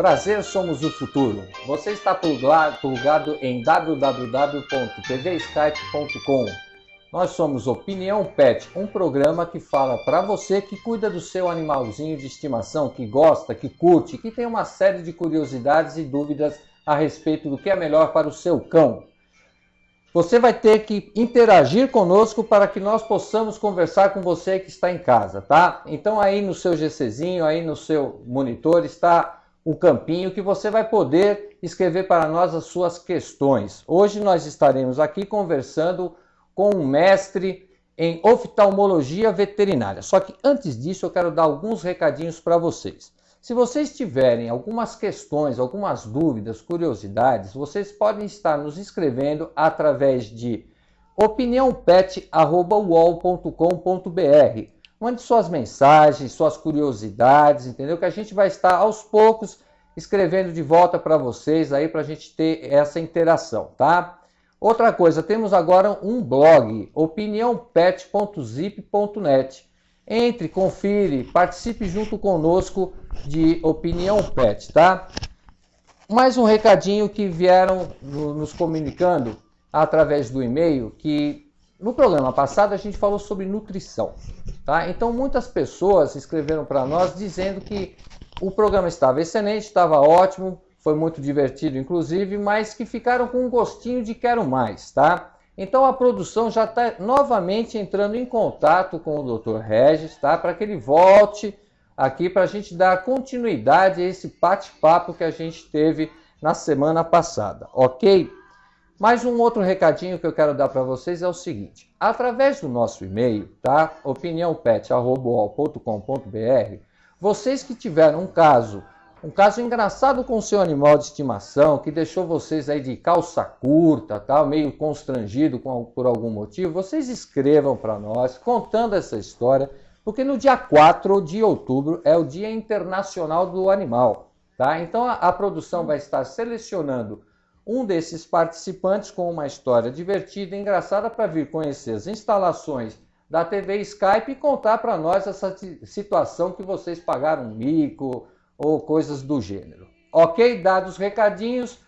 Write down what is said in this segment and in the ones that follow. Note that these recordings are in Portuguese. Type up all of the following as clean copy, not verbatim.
Prazer, somos o futuro. Você está plugado em www.tvskype.com. Nós somos Opinião Pet, um programa que fala para você que cuida do seu animalzinho de estimação, que gosta, que curte, que tem uma série de curiosidades e dúvidas a respeito do que é melhor para o seu cão. Você vai ter que interagir conosco para que nós possamos conversar com você que está em casa, tá? Então aí no seu GCzinho, aí no seu monitor está o campinho que você vai poder escrever para nós as suas questões. Hoje nós estaremos aqui conversando com um mestre em oftalmologia veterinária. Só que antes disso eu quero dar alguns recadinhos para vocês. Se vocês tiverem algumas questões, algumas dúvidas, curiosidades, vocês podem estar nos escrevendo através de opiniãopet@uol.com.br. Mande suas mensagens, suas curiosidades, entendeu? Que a gente vai estar aos poucos escrevendo de volta para vocês aí para a gente ter essa interação, tá? Outra coisa, temos agora um blog, opiniãopet.zip.net. Entre, confire, participe junto conosco de Opinião Pet, tá? Mais um recadinho que vieram nos comunicando através do e-mail, que no programa passado a gente falou sobre nutrição, tá? Então muitas pessoas escreveram para nós dizendo que o programa estava excelente, estava ótimo, foi muito divertido inclusive, mas que ficaram com um gostinho de quero mais, tá? Então a produção já está novamente entrando em contato com o Dr. Regis, tá? Para que ele volte aqui para a gente dar continuidade a esse bate-papo que a gente teve na semana passada, ok? Mais um outro recadinho que eu quero dar para vocês é o seguinte: através do nosso e-mail, tá? opiniãopet@uol.com.br, vocês que tiveram um caso engraçado com o seu animal de estimação, que deixou vocês aí de calça curta, tal, meio constrangido por algum motivo, vocês escrevam para nós contando essa história, porque no dia 4 de outubro é o Dia Internacional do Animal, tá? Então a produção vai estar selecionando um desses participantes com uma história divertida e engraçada para vir conhecer as instalações da TV Skype e contar para nós essa situação que vocês pagaram um mico ou coisas do gênero. Ok? Dados os recadinhos,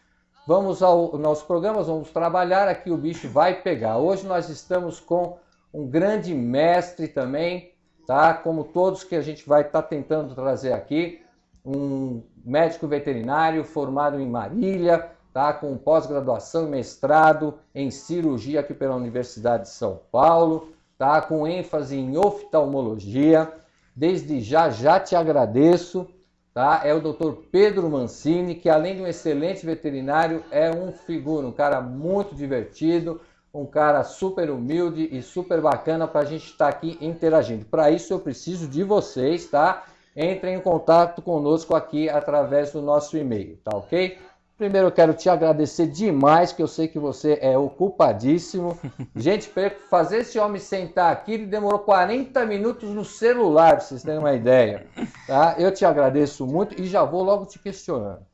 vamos ao nosso programa, vamos trabalhar, aqui o bicho vai pegar. Hoje nós estamos com um grande mestre também, tá? Como todos que a gente vai estar tentando trazer aqui, um médico veterinário formado em Marília, tá? Com pós-graduação e mestrado em cirurgia aqui pela Universidade de São Paulo, tá? Com ênfase em oftalmologia. Desde já te agradeço. Tá? É o Dr. Pedro Mancini, que além de um excelente veterinário, é um figura, um cara muito divertido, um cara super humilde e super bacana para a gente estar aqui interagindo. Para isso eu preciso de vocês, tá? Entrem em contato conosco aqui através do nosso e-mail, tá ok? Primeiro eu quero te agradecer demais, que eu sei que você é ocupadíssimo. Gente, para fazer esse homem sentar aqui, ele demorou 40 minutos no celular, para vocês terem uma ideia. Tá? Eu te agradeço muito e já vou logo te questionando.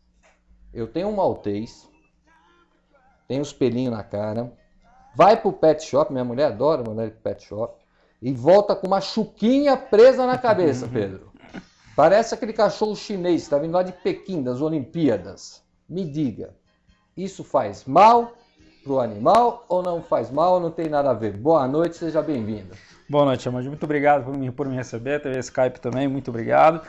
Eu tenho um maltês, tenho os pelinhos na cara, vai pro pet shop, minha mulher adora mandar ele pro pet shop, e volta com uma chuquinha presa na cabeça, Pedro. Parece aquele cachorro chinês, está vindo lá de Pequim, das Olimpíadas. Me diga, isso faz mal para o animal ou não faz mal, não tem nada a ver? Boa noite, seja bem-vindo. Boa noite, Amanda. Muito obrigado por me receber, TV Skype também, muito obrigado.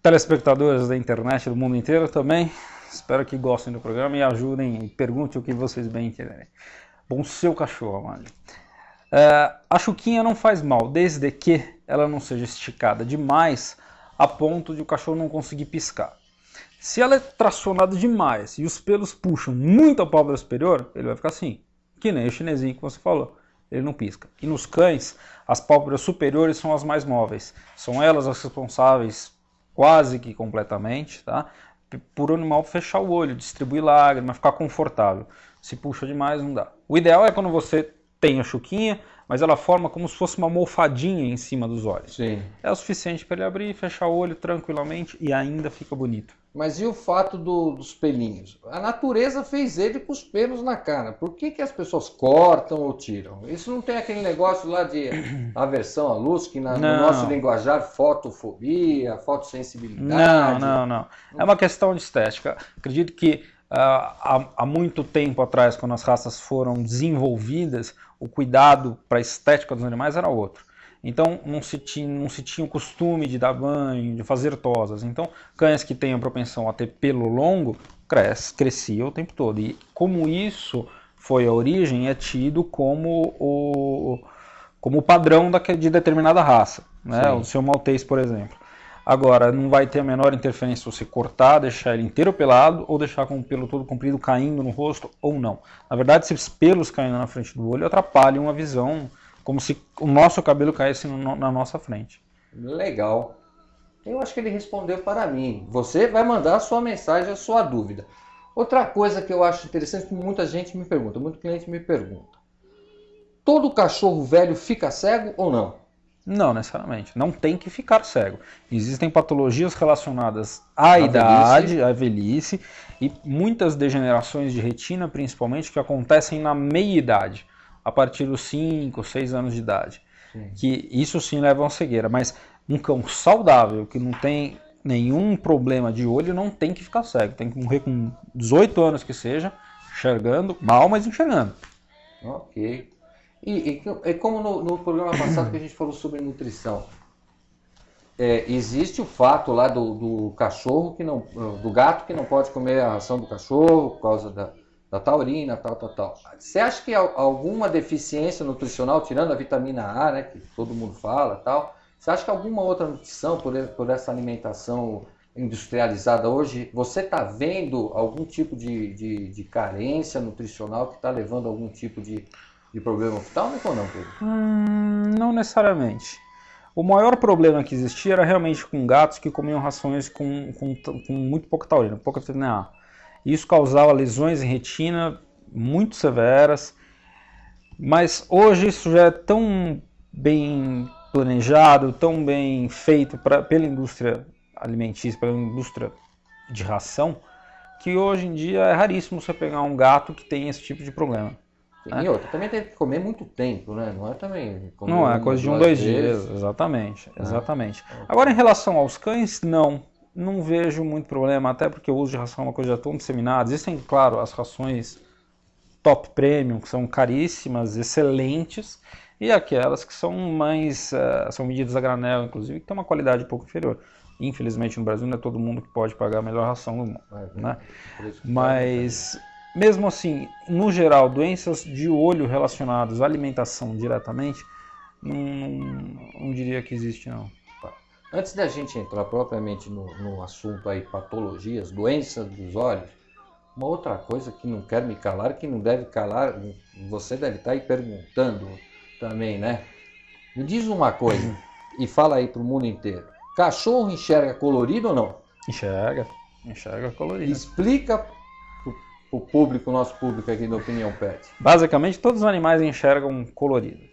Telespectadores da internet do mundo inteiro também, espero que gostem do programa e ajudem e perguntem o que vocês bem entenderem. Bom, seu cachorro, Amanda. A chuquinha não faz mal, desde que ela não seja esticada demais a ponto de o cachorro não conseguir piscar. Se ela é tracionada demais e os pelos puxam muito a pálpebra superior, ele vai ficar assim, que nem o chinesinho que você falou, ele não pisca. E nos cães, as pálpebras superiores são as mais móveis, são elas as responsáveis quase que completamente, tá? Por o animal fechar o olho, distribuir lágrima, ficar confortável. Se puxa demais, não dá. O ideal é quando você tem a chuquinha, mas ela forma como se fosse uma almofadinha em cima dos olhos. Sim. É o suficiente para ele abrir e fechar o olho tranquilamente e ainda fica bonito. Mas e o fato dos pelinhos? A natureza fez ele com os pelos na cara. Por que as pessoas cortam ou tiram? Isso não tem aquele negócio lá de aversão à luz, que no nosso linguajar, fotofobia, fotossensibilidade. Não. É uma questão de estética. Acredito que há muito tempo atrás, quando as raças foram desenvolvidas, o cuidado para a estética dos animais era outro. Então não se tinha o costume de dar banho, de fazer tosas. Então cães que tenham propensão a ter pelo longo cresciam o tempo todo. E como isso foi a origem, é tido como o padrão de determinada raça, né? O seu maltês, por exemplo. Agora, não vai ter a menor interferência se você cortar, deixar ele inteiro pelado ou deixar com o pelo todo comprido caindo no rosto ou não. Na verdade, esses pelos caindo na frente do olho atrapalham a visão, como se o nosso cabelo caísse na nossa frente. Legal. Eu acho que ele respondeu para mim. Você vai mandar a sua mensagem, a sua dúvida. Outra coisa que eu acho interessante, que muita gente me pergunta, muito cliente me pergunta. Todo cachorro velho fica cego ou não? Não necessariamente. Não tem que ficar cego. Existem patologias relacionadas à idade, à velhice, e muitas degenerações de retina, principalmente, que acontecem na meia-idade, a partir dos 5, 6 anos de idade. Sim. Que isso sim leva a uma cegueira. Mas um cão saudável, que não tem nenhum problema de olho, não tem que ficar cego. Tem que morrer com 18 anos que seja, enxergando, mal, mas enxergando. Ok. E como no programa passado que a gente falou sobre nutrição, existe o fato lá do cachorro, do gato que não pode comer a ração do cachorro por causa da taurina, tal. Você acha que alguma deficiência nutricional, tirando a vitamina A, né, que todo mundo fala, tal, você acha que alguma outra nutrição por essa alimentação industrializada hoje, você está vendo algum tipo de carência nutricional que está levando a algum tipo de problema oftalmico ou não, Pedro? Não necessariamente. O maior problema que existia era realmente com gatos que comiam rações com muito pouca taurina, pouca vitamina A. Isso causava lesões em retina muito severas, mas hoje isso já é tão bem planejado, tão bem feito pela indústria alimentícia, pela indústria de ração, que hoje em dia é raríssimo você pegar um gato que tem esse tipo de problema. E outra, também tem que comer muito tempo, né? Não é também... Não é coisa de 1, 2 dias, exatamente. Agora, em relação aos cães, não vejo muito problema, até porque o uso de ração é uma coisa já tão disseminada. Existem, claro, as rações top premium, que são caríssimas, excelentes, e aquelas que são são medidas a granel, inclusive, que tem uma qualidade um pouco inferior. Infelizmente, no Brasil, não é todo mundo que pode pagar a melhor ração do mundo, né? Mas... mesmo assim, no geral, doenças de olho relacionadas à alimentação diretamente, não diria que existe, não. Antes da gente entrar propriamente no assunto aí, patologias, doenças dos olhos, uma outra coisa que não quero me calar, que não deve calar, você deve estar aí perguntando também, né? Me diz uma coisa, e fala aí para o mundo inteiro. Cachorro enxerga colorido ou não? Enxerga colorido. Explica o público, o nosso público aqui da Opinião Pet. Basicamente, todos os animais enxergam colorido.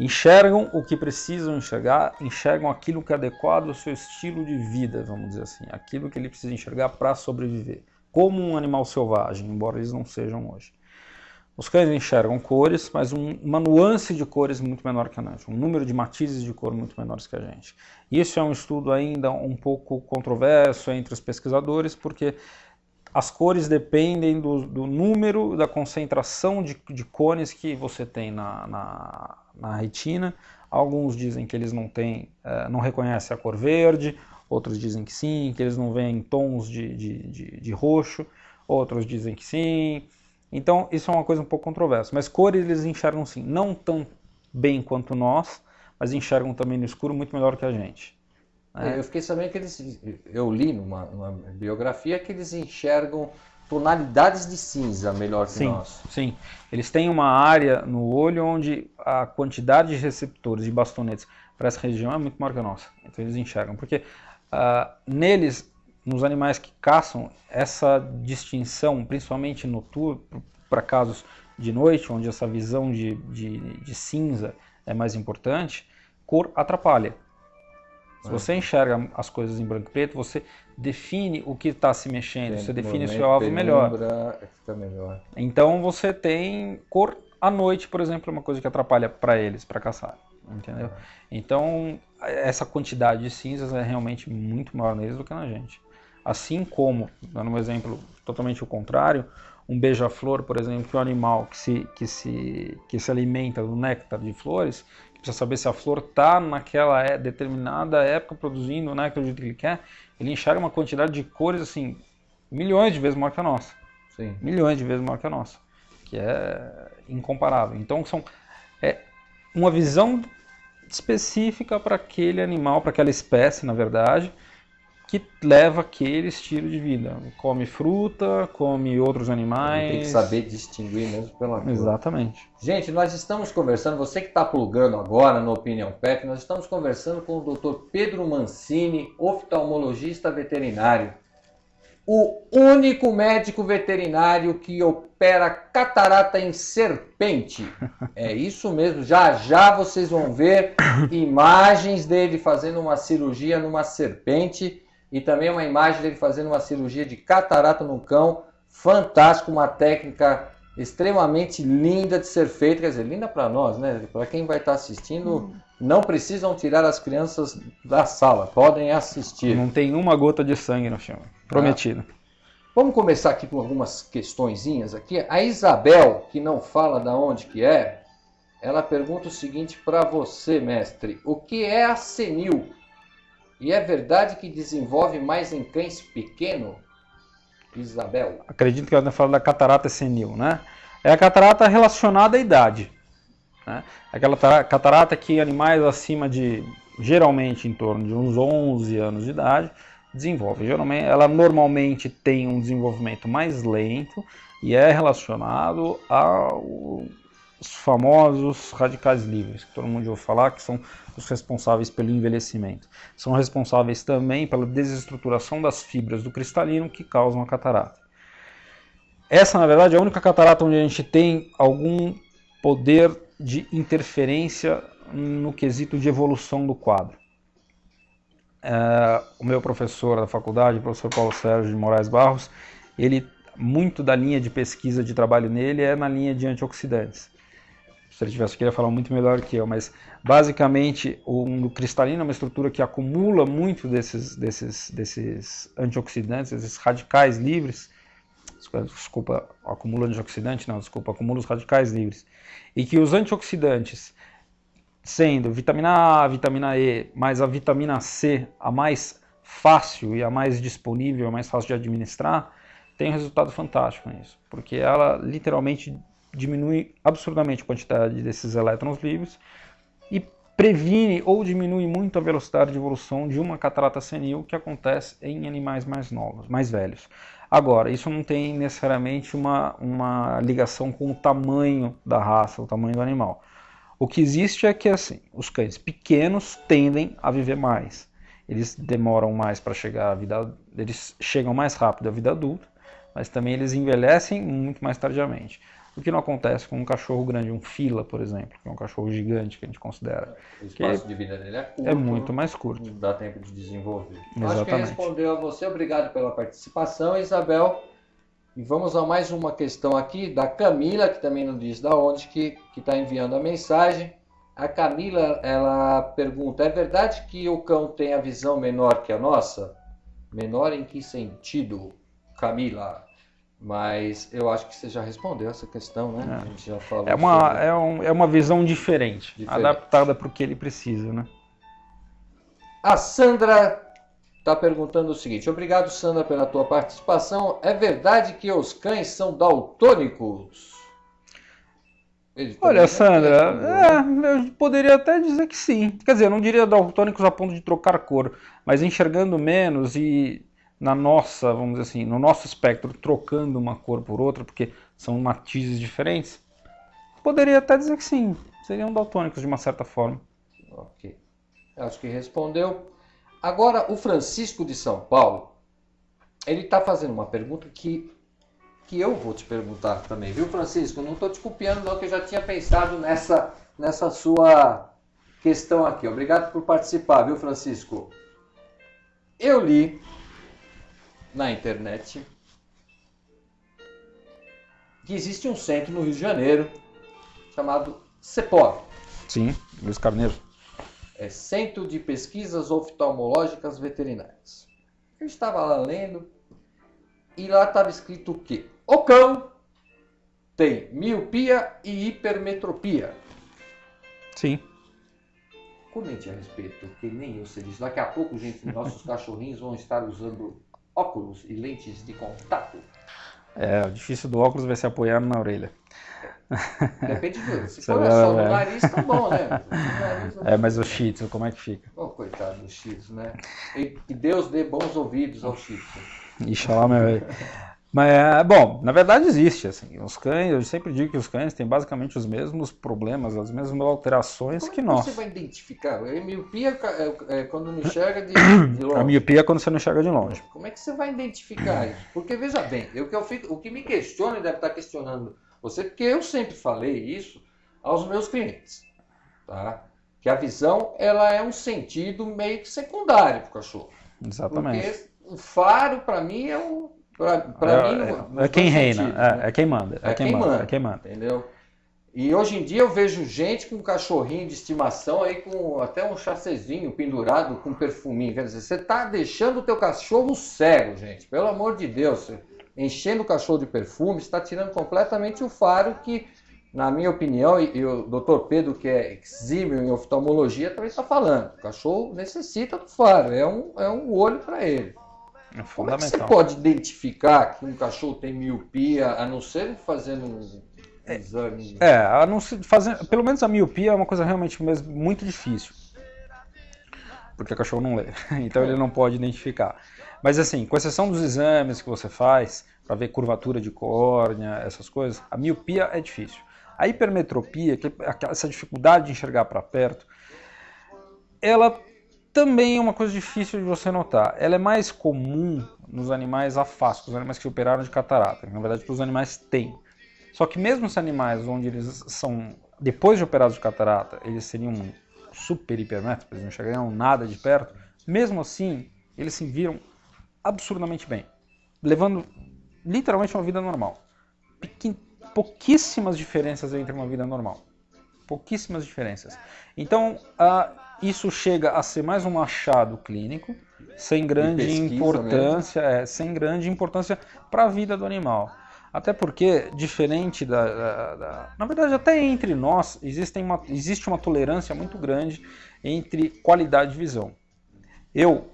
Enxergam o que precisam enxergar, enxergam aquilo que é adequado ao seu estilo de vida, vamos dizer assim. Aquilo que ele precisa enxergar para sobreviver. Como um animal selvagem, embora eles não sejam hoje. Os cães enxergam cores, mas uma nuance de cores muito menor que a gente. Um número de matizes de cor muito menores que a gente. Isso é um estudo ainda um pouco controverso entre os pesquisadores, porque as cores dependem do número, da concentração de cones que você tem na retina. Alguns dizem que eles não reconhecem a cor verde, outros dizem que sim, que eles não veem tons de roxo, outros dizem que sim. Então isso é uma coisa um pouco controversa, mas cores eles enxergam sim, não tão bem quanto nós, mas enxergam também no escuro muito melhor que a gente. Eu fiquei sabendo que eu li numa biografia que eles enxergam tonalidades de cinza melhor que nós. Sim, eles têm uma área no olho onde a quantidade de receptores, de bastonetes para essa região é muito maior que a nossa. Então eles enxergam, porque neles, nos animais que caçam, essa distinção, principalmente noturno, para casos de noite, onde essa visão de cinza é mais importante, cor atrapalha. Se você enxerga as coisas em branco e preto, você define o que está se mexendo, você define o seu alvo melhor. Fica melhor. Então você tem cor à noite, por exemplo, é uma coisa que atrapalha para eles, para caçar, entendeu? Então essa quantidade de cinzas é realmente muito maior neles do que na gente. Assim como, dando um exemplo totalmente o contrário, um beija-flor, por exemplo, que é um animal que se alimenta do néctar de flores, que precisa saber se a flor está naquela determinada época produzindo o néctar do jeito que ele quer, ele enxerga uma quantidade de cores assim, milhões de vezes maior que a nossa. Sim. Milhões de vezes maior que a nossa, que é incomparável. Então é uma visão específica para aquele animal, para aquela espécie, na verdade, que leva aquele estilo de vida. Come fruta, come outros animais. Tem que saber distinguir mesmo pela cor. Exatamente. Gente, nós estamos conversando, você que está plugando agora no Opinião Pet, nós estamos conversando com o Dr. Pedro Mancini, oftalmologista veterinário. O único médico veterinário que opera catarata em serpente. É isso mesmo, já já vocês vão ver imagens dele fazendo uma cirurgia numa serpente e também uma imagem dele fazendo uma cirurgia de catarata no cão. Fantástico, uma técnica extremamente linda de ser feita, quer dizer, linda para nós, né? Para quem vai estar assistindo, não precisam tirar as crianças da sala, podem assistir. Não tem uma gota de sangue no filme, prometido. Vamos começar aqui com algumas questõezinhas aqui. A Isabel, que não fala da onde que é, ela pergunta o seguinte para você, mestre: o que é a senil? E é verdade que desenvolve mais em cães pequenos? Isabel. Acredito que ela fala da catarata senil, né? É a catarata relacionada à idade, né? Aquela catarata que animais acima de, geralmente em torno de uns 11 anos de idade, desenvolve. Geralmente, ela normalmente tem um desenvolvimento mais lento e é relacionado aos famosos radicais livres, que todo mundo ouve falar, que são os responsáveis pelo envelhecimento. São responsáveis também pela desestruturação das fibras do cristalino que causam a catarata. Essa, na verdade, é a única catarata onde a gente tem algum poder de interferência no quesito de evolução do quadro. O meu professor da faculdade, o professor Paulo Sérgio de Moraes Barros, ele, muito da linha de pesquisa de trabalho nele é na linha de antioxidantes. Se ele tivesse aqui, ele ia falar muito melhor que eu, mas basicamente o cristalino é uma estrutura que acumula muito desses antioxidantes, esses radicais livres. Desculpa, acumula antioxidante? Não, desculpa, acumula os radicais livres. E que os antioxidantes, sendo vitamina A, vitamina E, mais a vitamina C, a mais fácil e a mais disponível, a mais fácil de administrar, tem um resultado fantástico nisso, porque ela literalmente diminui absurdamente a quantidade desses elétrons livres e previne ou diminui muito a velocidade de evolução de uma catarata senil que acontece em animais mais novos, mais velhos. Agora, isso não tem necessariamente uma ligação com o tamanho da raça, o tamanho do animal. O que existe é que assim, os cães pequenos tendem a viver mais. Eles demoram mais para chegar à vida, eles chegam mais rápido à vida adulta, mas também eles envelhecem muito mais tardiamente. O que não acontece com um cachorro grande, um fila, por exemplo, que é um cachorro gigante que a gente considera. O espaço de vida dele é curto. É muito mais curto. Não dá tempo de desenvolver. Exatamente. Acho que respondeu a você. Obrigado pela participação, Isabel. E vamos a mais uma questão aqui da Camila, que também não diz da onde, que está enviando a mensagem. A Camila, ela pergunta: é verdade que o cão tem a visão menor que a nossa? Menor em que sentido, Camila? Mas eu acho que você já respondeu essa questão, né? A gente já falou. É uma visão diferente. Adaptada para o que ele precisa, né? A Sandra está perguntando o seguinte: obrigado, Sandra, pela tua participação. É verdade que os cães são daltônicos? Olha, Sandra, eu poderia até dizer que sim. Quer dizer, eu não diria daltônicos a ponto de trocar cor, mas enxergando menos e na nossa, vamos dizer assim, no nosso espectro, trocando uma cor por outra, porque são matizes diferentes, poderia até dizer que sim, seriam daltônicos de uma certa forma. Ok, acho que respondeu. Agora, o Francisco de São Paulo, ele está fazendo uma pergunta que eu vou te perguntar também, viu, Francisco? Eu não estou te copiando não, que eu já tinha pensado nessa sua questão aqui. Obrigado por participar, viu, Francisco? Eu li na internet que existe um centro no Rio de Janeiro chamado CEPOV. Sim, Luiz Carneiro. É Centro de Pesquisas Oftalmológicas Veterinárias. Eu estava lá lendo e lá estava escrito o quê? O cão tem miopia e hipermetropia. Sim. Comente a respeito, que nem eu sei disso. Daqui a pouco, gente, nossos cachorrinhos vão estar usando óculos e lentes de contato. O difícil do óculos vai ser apoiando na orelha. Depende do... Se for só no nariz, tá bom, né? Mas o Shih Tzu, como é que fica? Oh, coitado do Shih Tzu, né? E que Deus dê bons ouvidos ao Shih Tzu. Ixalá, meu rei. Mas, bom, na verdade existe, assim, os cães, eu sempre digo que os cães têm basicamente os mesmos problemas, as mesmas alterações que nós. Como você vai identificar? A miopia é quando não enxerga de longe. A miopia é quando você não enxerga de longe. Como é que você vai identificar isso? Porque, veja bem, o que me questiona e deve estar questionando você, porque eu sempre falei isso aos meus clientes, tá? Que a visão, ela é um sentido meio que secundário para o cachorro. Exatamente. Porque o faro, para mim, é um... É quem reina, né? É quem manda. É quem manda. Entendeu? E hoje em dia eu vejo gente com um cachorrinho de estimação aí com até um chassezinho pendurado com perfuminho. Quer dizer, você está deixando o teu cachorro cego, gente. Pelo amor de Deus. Enchendo o cachorro de perfume, está tirando completamente o faro que, na minha opinião, e o Dr. Pedro, que é exímio em oftalmologia, também está falando. O cachorro necessita do faro, é um olho para ele. É Como é que fundamental. você pode identificar que um cachorro tem miopia, a não ser fazendo um exame? A não ser pelo menos a miopia é uma coisa realmente muito difícil. Porque o cachorro não lê, então ele não pode identificar. Mas assim, com exceção dos exames que você faz, para ver curvatura de córnea, essas coisas, a miopia é difícil. A hipermetropia, que é essa dificuldade de enxergar para perto, ela também é uma coisa difícil de você notar. Ela é mais comum nos animais afásicos, os animais que operaram de catarata. Na verdade, os animais têm. Só que mesmo os animais onde eles são, depois de operados de catarata, eles seriam super hipermétropes, eles não enxergariam nada de perto, mesmo assim, eles se viram absurdamente bem, levando literalmente uma vida normal. Pouquíssimas diferenças entre uma vida normal. Pouquíssimas diferenças. Então, isso chega a ser mais um achado clínico, sem grande importância, sem grande importância para a vida do animal. Até porque, diferente na verdade, até entre nós, existe uma tolerância muito grande entre qualidade de visão. Eu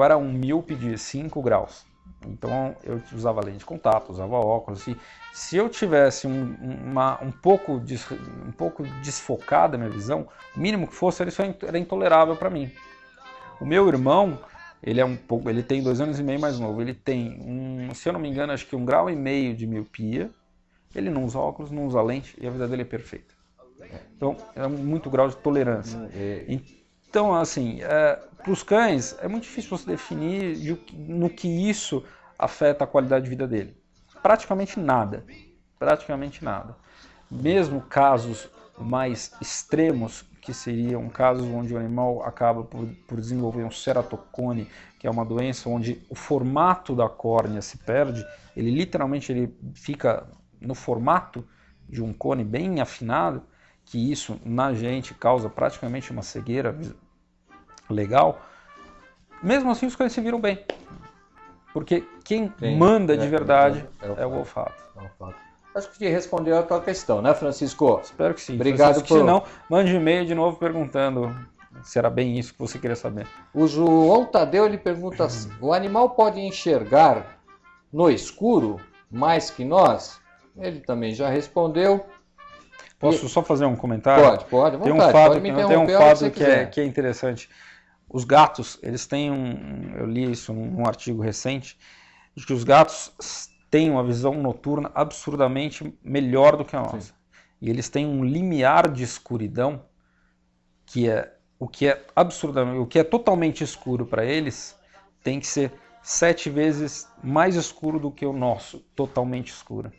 era um míope de 5 graus, então eu usava lente de contato, usava óculos. E se eu tivesse um pouco desfocada a minha visão, o mínimo que fosse, isso era intolerável para mim. O meu irmão, ele tem 2 anos e meio mais novo, ele tem, se eu não me engano, acho que 1,5 graus de miopia, ele não usa óculos, não usa lente, e a vida dele é perfeita. Então, é muito grau de tolerância. Então, assim, para os cães, é muito difícil você definir no que isso afeta a qualidade de vida dele. Praticamente nada. Praticamente nada. Mesmo casos mais extremos, que seriam casos onde o animal acaba por desenvolver um ceratocone, que é uma doença onde o formato da córnea se perde, ele literalmente fica no formato de um cone bem afinado, que isso na gente causa praticamente uma cegueira legal. Mesmo assim os cães se viram bem, porque quem manda de verdade é o olfato. Acho que respondeu a tua questão, né, Francisco? Espero que sim. Obrigado Francisco, se não, mande um e-mail de novo perguntando se era bem isso que você queria saber. O João Tadeu, ele pergunta assim, o animal pode enxergar no escuro mais que nós? Ele também já respondeu. Posso só fazer um comentário? Pode. Tem um fato que é interessante. Os gatos, eles têm eu li isso num artigo recente, de que os gatos têm uma visão noturna absurdamente melhor do que a nossa. Sim. E eles têm um limiar de escuridão que é o que é totalmente escuro para eles tem que ser 7 vezes mais escuro do que o nosso, totalmente escuro.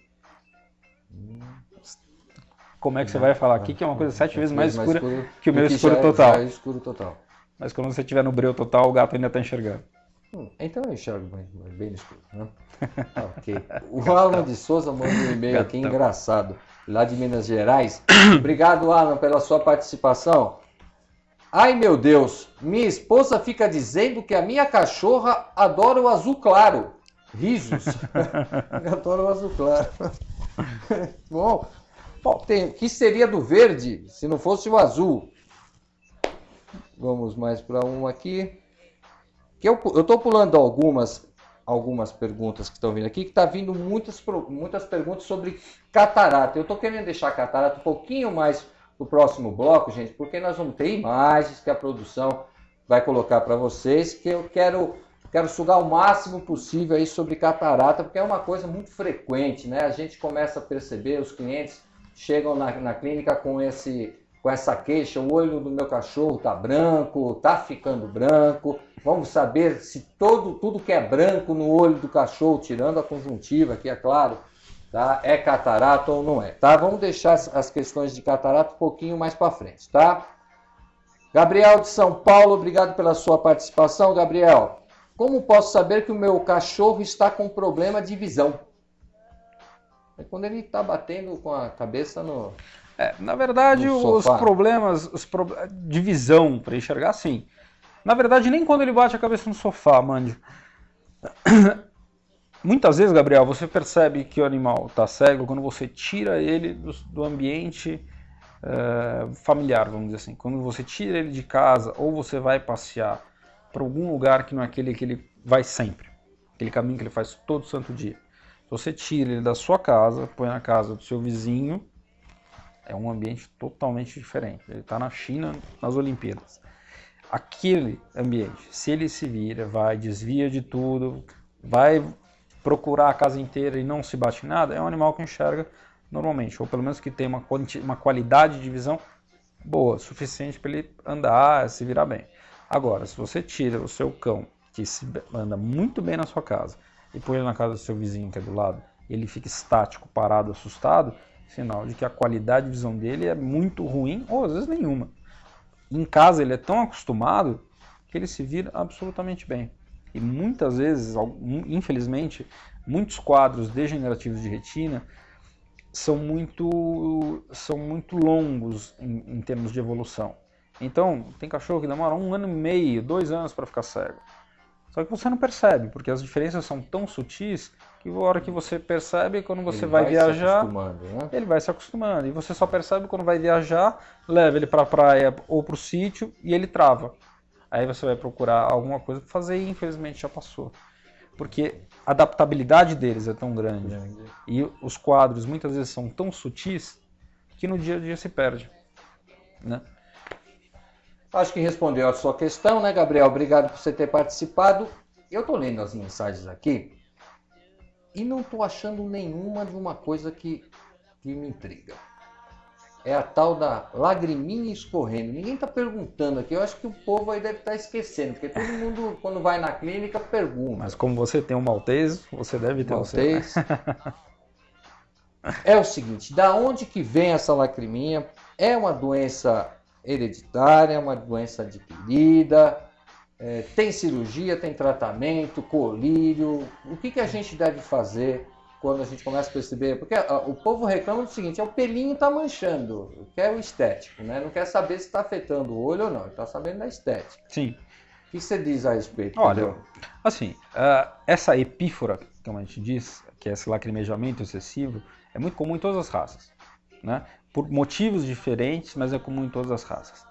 como é que você vai falar aqui que é uma coisa 7 vezes mais escura que o meu escuro já total. É escuro total. Mas quando você estiver no breu total, o gato ainda está enxergando. Então eu enxergo bem no escuro, né? Ok. O Alan de Souza mandou um e-mail aqui engraçado, lá de Minas Gerais. Obrigado, Alan, pela sua participação. Ai, meu Deus, minha esposa fica dizendo que a minha cachorra adora o azul claro. Risos. Adora o azul claro. Bom, que seria do verde se não fosse o azul? Vamos mais para um aqui. Eu estou pulando algumas perguntas que estão vindo aqui, que está vindo muitas perguntas sobre catarata. Eu estou querendo deixar a catarata um pouquinho mais para o próximo bloco, gente, porque nós vamos ter imagens que a produção vai colocar para vocês, que eu quero sugar o máximo possível aí sobre catarata, porque é uma coisa muito frequente, né? A gente começa a perceber, os clientes chegam na clínica com essa queixa: o olho do meu cachorro tá branco, tá ficando branco. Vamos saber se tudo que é branco no olho do cachorro, tirando a conjuntiva, que é claro, tá, é catarata ou não é, tá? Vamos deixar as questões de catarata um pouquinho mais para frente, tá? Gabriel de São Paulo, obrigado pela sua participação, Gabriel. Como posso saber que o meu cachorro está com problema de visão? É quando ele está batendo com a cabeça no... na verdade, os problemas de visão para enxergar, sim. Na verdade, nem quando ele bate a cabeça no sofá, Mandio. Muitas vezes, Gabriel, você percebe que o animal está cego quando você tira ele do ambiente familiar, vamos dizer assim. Quando você tira ele de casa ou você vai passear para algum lugar que não é aquele que ele vai sempre, aquele caminho que ele faz todo santo dia. Se você tira ele da sua casa, põe na casa do seu vizinho, é um ambiente totalmente diferente. Ele está na China, nas Olimpíadas. Aquele ambiente, se ele se vira, desvia de tudo, vai procurar a casa inteira e não se bate em nada, é um animal que enxerga normalmente, ou pelo menos que tem uma qualidade de visão boa, suficiente para ele andar, se virar bem. Agora, se você tira o seu cão, que anda muito bem na sua casa, e põe ele na casa do seu vizinho, que é do lado, e ele fica estático, parado, assustado, sinal de que a qualidade de visão dele é muito ruim, ou às vezes nenhuma. Em casa ele é tão acostumado que ele se vira absolutamente bem. E muitas vezes, infelizmente, muitos quadros degenerativos de retina são muito longos em termos de evolução. Então, tem cachorro que demora 1 ano e meio, 2 anos para ficar cego. Só que você não percebe, porque as diferenças são tão sutis que a hora que você percebe, quando você vai viajar, ele vai se acostumando. E você só percebe quando vai viajar, leva ele para a praia ou para o sítio e ele trava. Aí você vai procurar alguma coisa para fazer e infelizmente já passou. Porque a adaptabilidade deles é tão grande. E os quadros muitas vezes são tão sutis que no dia a dia se perde, né? Acho que respondeu a sua questão, né, Gabriel? Obrigado por você ter participado. Eu estou lendo as mensagens aqui e não estou achando nenhuma de uma coisa que me intriga. É a tal da lagriminha escorrendo. Ninguém está perguntando aqui. Eu acho que o povo aí deve estar esquecendo, porque todo mundo, quando vai na clínica, pergunta. Mas como você tem um maltese, você deve ter um maltese. É o seguinte, da onde que vem essa lacriminha? É uma doença hereditária, uma doença adquirida, tem cirurgia, tem tratamento, colírio. O que a gente deve fazer quando a gente começa a perceber? Porque o povo reclama do seguinte: o pelinho está manchando, que é o estético, né? Não quer saber se está afetando o olho ou não, está sabendo da estética. Sim. O que você diz a respeito? Olha, assim, essa epífora, como a gente diz, que é esse lacrimejamento excessivo, é muito comum em todas as raças, né? Por motivos diferentes, mas é comum em todas as raças.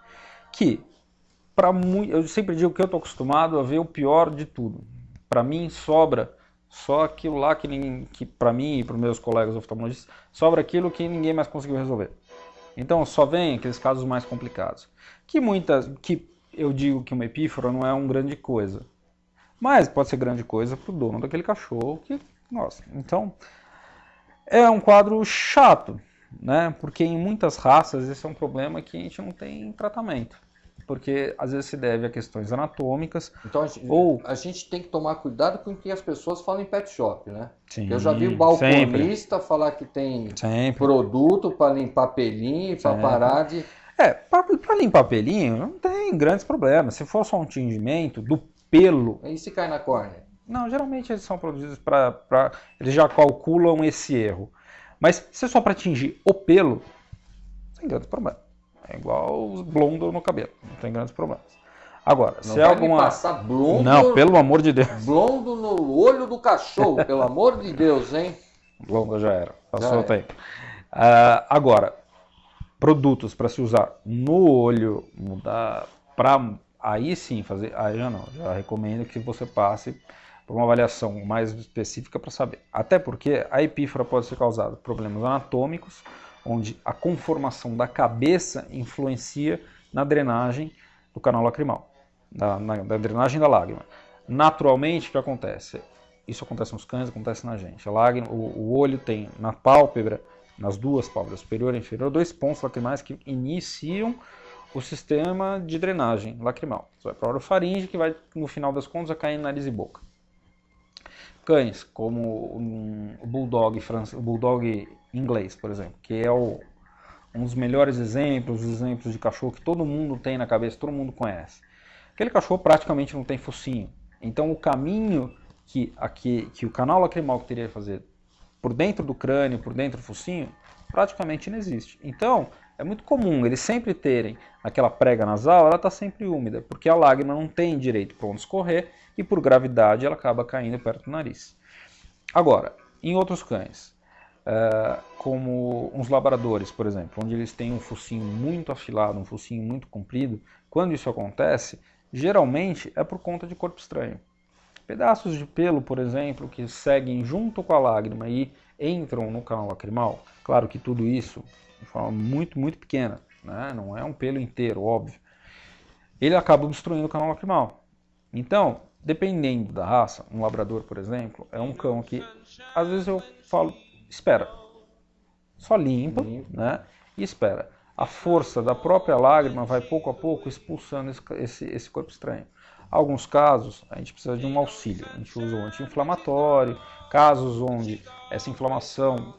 Eu sempre digo que eu estou acostumado a ver o pior de tudo. Para mim sobra só aquilo lá que para mim e para os meus colegas oftalmologistas, sobra aquilo que ninguém mais conseguiu resolver. Então só vem aqueles casos mais complicados. Que eu digo que uma epífora não é uma grande coisa, mas pode ser grande coisa para o dono daquele cachorro que, nossa, então é um quadro chato, né? Porque em muitas raças esse é um problema que a gente não tem tratamento. porque às vezes se deve a questões anatômicas. Então a gente tem que tomar cuidado com o que as pessoas falam em pet shop, né? Sim, eu já vi o balconista falar que tem produto para limpar pelinho, para parar de... Para limpar pelinho não tem grandes problemas. Se for só um tingimento do pelo... E se cai na córnea? Não, geralmente eles são produzidos para... Eles já calculam esse erro. Mas se é só para tingir o pelo, não tem grandes problemas. É igual os blondo no cabelo, não tem grandes problemas. Agora, não se é alguma... passar blondo... Não, pelo amor de Deus. Blondo no olho do cachorro, pelo amor de Deus, hein? Blondo já era, passou o tempo. Agora, produtos para se usar no olho, aí sim fazer, aí já não, já recomendo que você passe por uma avaliação mais específica para saber. Até porque a epífora pode ser causada por problemas anatômicos, onde a conformação da cabeça influencia na drenagem do canal lacrimal, da drenagem da lágrima. Naturalmente, o que acontece? Isso acontece nos cães, acontece na gente. A lágrima, o olho tem na pálpebra, nas duas pálpebras, superior e inferior, 2 pontos lacrimais que iniciam o sistema de drenagem lacrimal. Isso vai para a orofaringe, que vai, no final das contas, cair em nariz e boca. Cães, como o bulldog inglês, por exemplo, que é um dos melhores exemplos de cachorro que todo mundo tem na cabeça, todo mundo conhece. Aquele cachorro praticamente não tem focinho. Então o caminho que o canal lacrimal que teria que fazer por dentro do crânio, por dentro do focinho, praticamente não existe. Então é muito comum eles sempre terem aquela prega nasal, ela está sempre úmida, porque a lágrima não tem direito para onde escorrer e por gravidade ela acaba caindo perto do nariz. Agora, em outros cães, como uns labradores, por exemplo, onde eles têm um focinho muito afilado, um focinho muito comprido, quando isso acontece, geralmente é por conta de corpo estranho. Pedaços de pelo, por exemplo, que seguem junto com a lágrima e entram no canal lacrimal, claro que tudo isso de forma muito, muito pequena, né? Não é um pelo inteiro, óbvio, ele acaba obstruindo o canal lacrimal. Então, dependendo da raça, um labrador, por exemplo, é um cão que, às vezes eu falo, espera, só limpa, né? E espera. A força da própria lágrima vai pouco a pouco expulsando esse corpo estranho. Alguns casos, a gente precisa de um auxílio. A gente usa um anti-inflamatório. Casos onde essa inflamação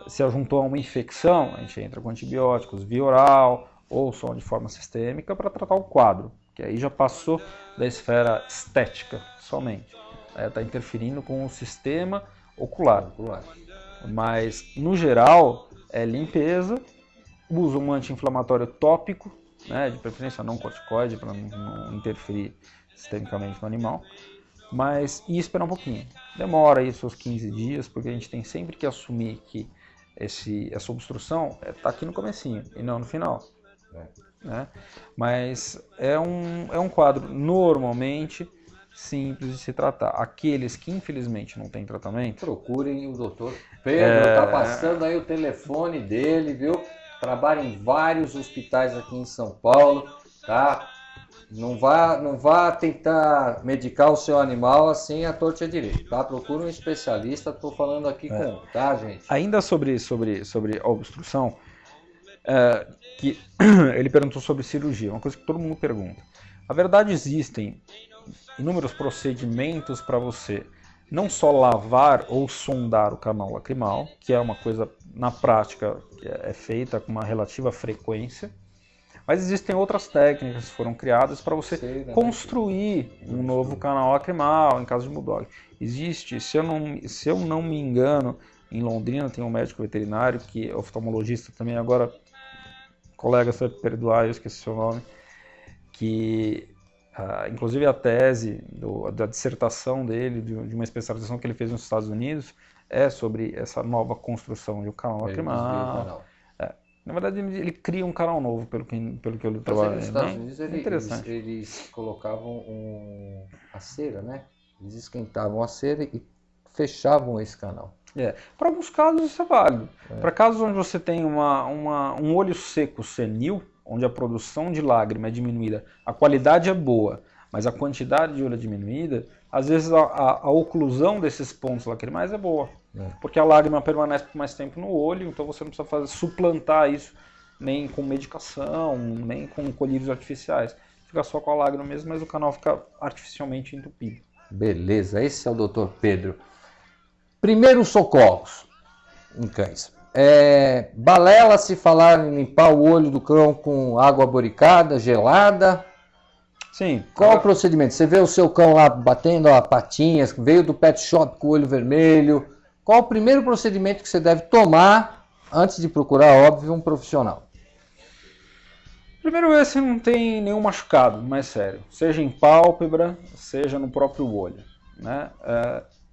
se juntou a uma infecção, a gente entra com antibióticos via oral ou só de forma sistêmica para tratar o quadro, que aí já passou da esfera estética somente. Está interferindo com o sistema ocular. Mas, no geral, é limpeza, usa um anti-inflamatório tópico, né, de preferência não corticoide, para não interferir sistemicamente no animal, e esperar um pouquinho. Demora aí seus 15 dias, porque a gente tem sempre que assumir que essa obstrução está aqui no comecinho e não no final. Né? Mas é um quadro normalmente simples de se tratar. Aqueles que infelizmente não têm tratamento, procurem o doutor Pedro, tá passando aí o telefone dele, viu? Trabalha em vários hospitais aqui em São Paulo, tá? Não vá tentar medicar o seu animal assim à torta e à direita, tá? Procura um especialista, tô falando aqui tá, gente? Ainda sobre a obstrução, que ele perguntou sobre cirurgia, uma coisa que todo mundo pergunta. Na verdade, existem inúmeros procedimentos para você não só lavar ou sondar o canal lacrimal, que é uma coisa na prática que é feita com uma relativa frequência, mas existem outras técnicas que foram criadas para você construir um novo canal lacrimal em caso de bulldog. Existe, se eu não me engano, em Londrina tem um médico veterinário que é oftalmologista também, agora colega, você vai perdoar, eu esqueci seu nome, que inclusive a tese da dissertação dele, de uma especialização que ele fez nos Estados Unidos, é sobre essa nova construção de um canal lacrimal. Na verdade, ele cria um canal novo, pelo que eu trabalho. Nos Estados Unidos, eles colocavam a cera, né? Eles esquentavam a cera e fechavam esse canal. Para alguns casos isso é válido. Para casos onde você tem um olho seco senil, onde a produção de lágrima é diminuída, a qualidade é boa, mas a quantidade de olho é diminuída, às vezes a oclusão desses pontos lacrimais é boa. Porque a lágrima permanece por mais tempo no olho, então você não precisa suplantar isso nem com medicação, nem com colírios artificiais. Fica só com a lágrima mesmo, mas o canal fica artificialmente entupido. Beleza, esse é o Dr. Pedro. Primeiros socorros em cães. Balela se falar em limpar o olho do cão com água boricada, gelada. Sim. Qual o procedimento? Você vê o seu cão lá batendo a patinhas, veio do pet shop com o olho vermelho. Qual o primeiro procedimento que você deve tomar antes de procurar, óbvio, um profissional? Primeiro ver se não tem nenhum machucado, mais sério. Seja em pálpebra, seja no próprio olho, né?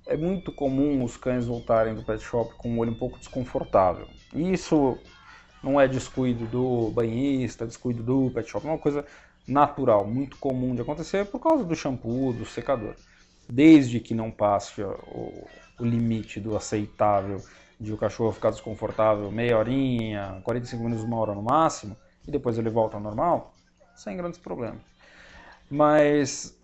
É muito comum os cães voltarem do pet shop com o olho um pouco desconfortável. Isso não é descuido do banhista, descuido do pet shop, é uma coisa natural, muito comum de acontecer por causa do shampoo, do secador. Desde que não passe o limite do aceitável de o cachorro ficar desconfortável meia horinha, 45 minutos, uma hora no máximo, e depois ele volta ao normal, sem grandes problemas. Mas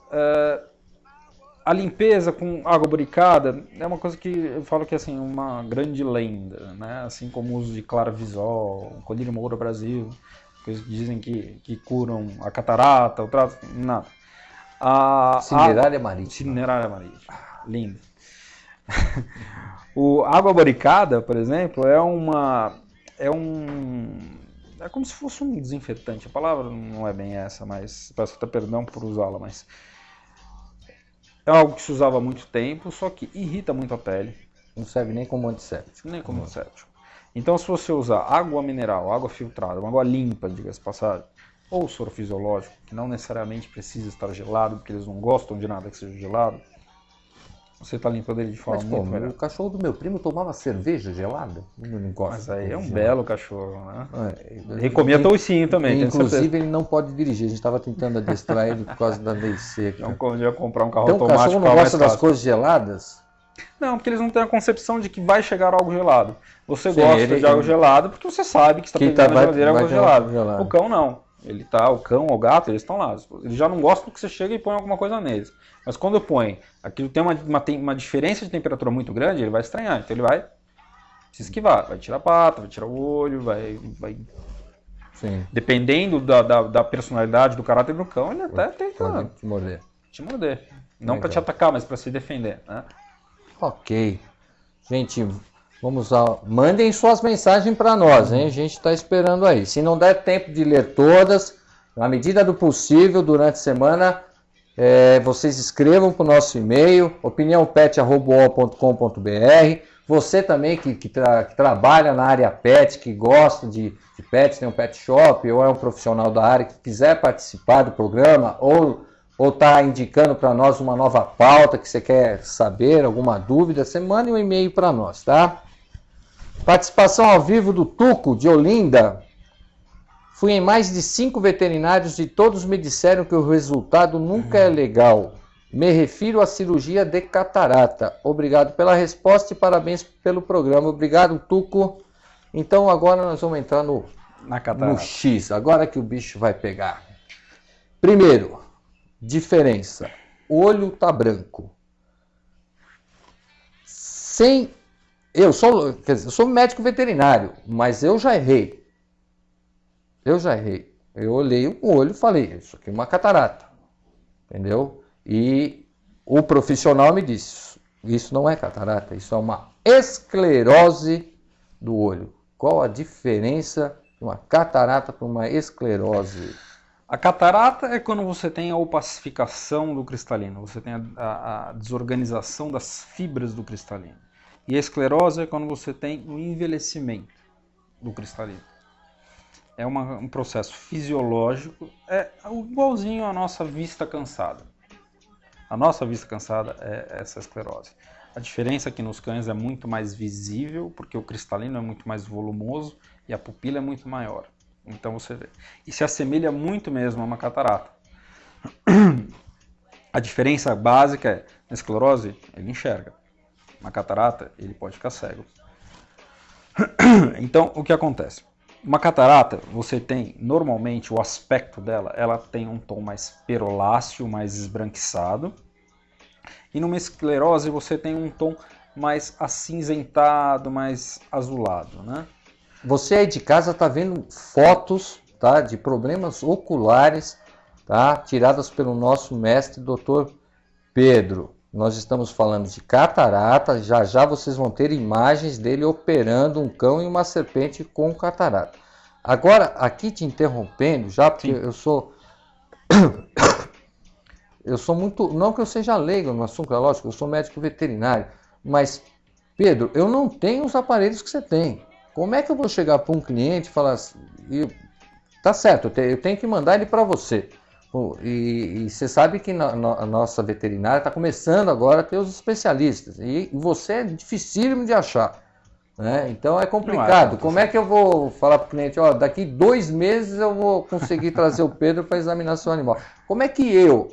a limpeza com água boricada é uma coisa que eu falo que é assim, uma grande lenda, né? Assim como o uso de claravisol, colírio Moura Brasil, coisas que dizem que curam a catarata, o trato, nada. Cinerária marítima. Cinerária marítima, lindo. A água boricada, por exemplo, é como se fosse um desinfetante. A palavra não é bem essa, mas peço até perdão por usá-la, mas é algo que se usava há muito tempo, só que irrita muito a pele. Não serve nem como antisséptico. Nem como antisséptico. Então, se você usar água mineral, água filtrada, uma água limpa, diga-se passagem, ou soro fisiológico, que não necessariamente precisa estar gelado, porque eles não gostam de nada que seja gelado, você está limpando ele de forma muito melhor. O cachorro do meu primo tomava cerveja gelada? Não gosta. Mas aí é um belo cachorro, né? Ele comia toucinho também. Inclusive ele não pode dirigir. A gente estava tentando adestrar ele por causa da lei seca. Não podia comprar um carro então, automático. Então o cachorro não gosta das coisas geladas? Não, porque eles não têm a concepção de que vai chegar algo gelado. Você gosta de algo gelado porque você sabe que está pegando na geladeira algo gelado. O cão não. O cão ou o gato, eles estão lá. Eles já não gostam que você chega e põe alguma coisa neles. Mas quando põe, aquilo tem uma diferença de temperatura muito grande, ele vai estranhar. Então ele vai se esquivar, vai tirar a pata, vai tirar o olho, vai... Sim. Dependendo da personalidade, do caráter do cão, ele até tenta te morder. Não para te atacar, mas para se defender, né? Ok. Gente, vamos lá. Mandem suas mensagens para nós, hein? A gente está esperando aí. Se não der tempo de ler todas, na medida do possível, durante a semana, vocês escrevam para o nosso e-mail, opiniãopet@uol.com.br. Você também que trabalha na área pet, que gosta de pets, tem um pet shop, ou é um profissional da área que quiser participar do programa, ou está indicando para nós uma nova pauta que você quer saber, alguma dúvida, você manda um e-mail para nós, tá? Participação ao vivo do Tuco, de Olinda. Fui em mais de 5 veterinários e todos me disseram que o resultado nunca é legal. Me refiro à cirurgia de catarata. Obrigado pela resposta e parabéns pelo programa. Obrigado, Tuco. Então agora nós vamos entrar no X, agora que o bicho vai pegar. Primeiro, diferença. O olho tá branco. Eu sou médico veterinário, mas eu já errei. Eu olhei o olho e falei, isso aqui é uma catarata. Entendeu? E o profissional me disse, isso não é catarata, isso é uma esclerose do olho. Qual a diferença de uma catarata para uma esclerose? A catarata é quando você tem a opacificação do cristalino, você tem a desorganização das fibras do cristalino. E a esclerose é quando você tem o envelhecimento do cristalino. É um processo fisiológico, é igualzinho à nossa vista cansada. A nossa vista cansada é essa esclerose. A diferença é que nos cães é muito mais visível, porque o cristalino é muito mais volumoso e a pupila é muito maior. Então você vê. E se assemelha muito mesmo a uma catarata. A diferença básica é, na esclerose, ele enxerga. Na catarata, ele pode ficar cego. Então, o que acontece? Uma catarata, você tem, normalmente, o aspecto dela, ela tem um tom mais peroláceo, mais esbranquiçado. E numa esclerose, você tem um tom mais acinzentado, mais azulado, né? você aí de casa está vendo fotos, tá, de problemas oculares, tá, tiradas pelo nosso mestre, Dr. Pedro. Nós estamos falando de catarata, já já vocês vão ter imagens dele operando um cão e uma serpente com catarata. Agora, aqui te interrompendo, já porque eu sou muito, não que eu seja leigo no assunto, é lógico, eu sou médico veterinário, mas, Pedro, eu não tenho os aparelhos que você tem. Como é que eu vou chegar para um cliente e falar assim, tá certo, eu tenho que mandar ele para você. E você sabe que a nossa veterinária está começando agora a ter os especialistas. E você é dificílimo de achar. Né? Então é complicado. Como é que eu vou falar para o cliente, ó, daqui 2 meses eu vou conseguir trazer o Pedro para examinar seu animal? Como é que eu,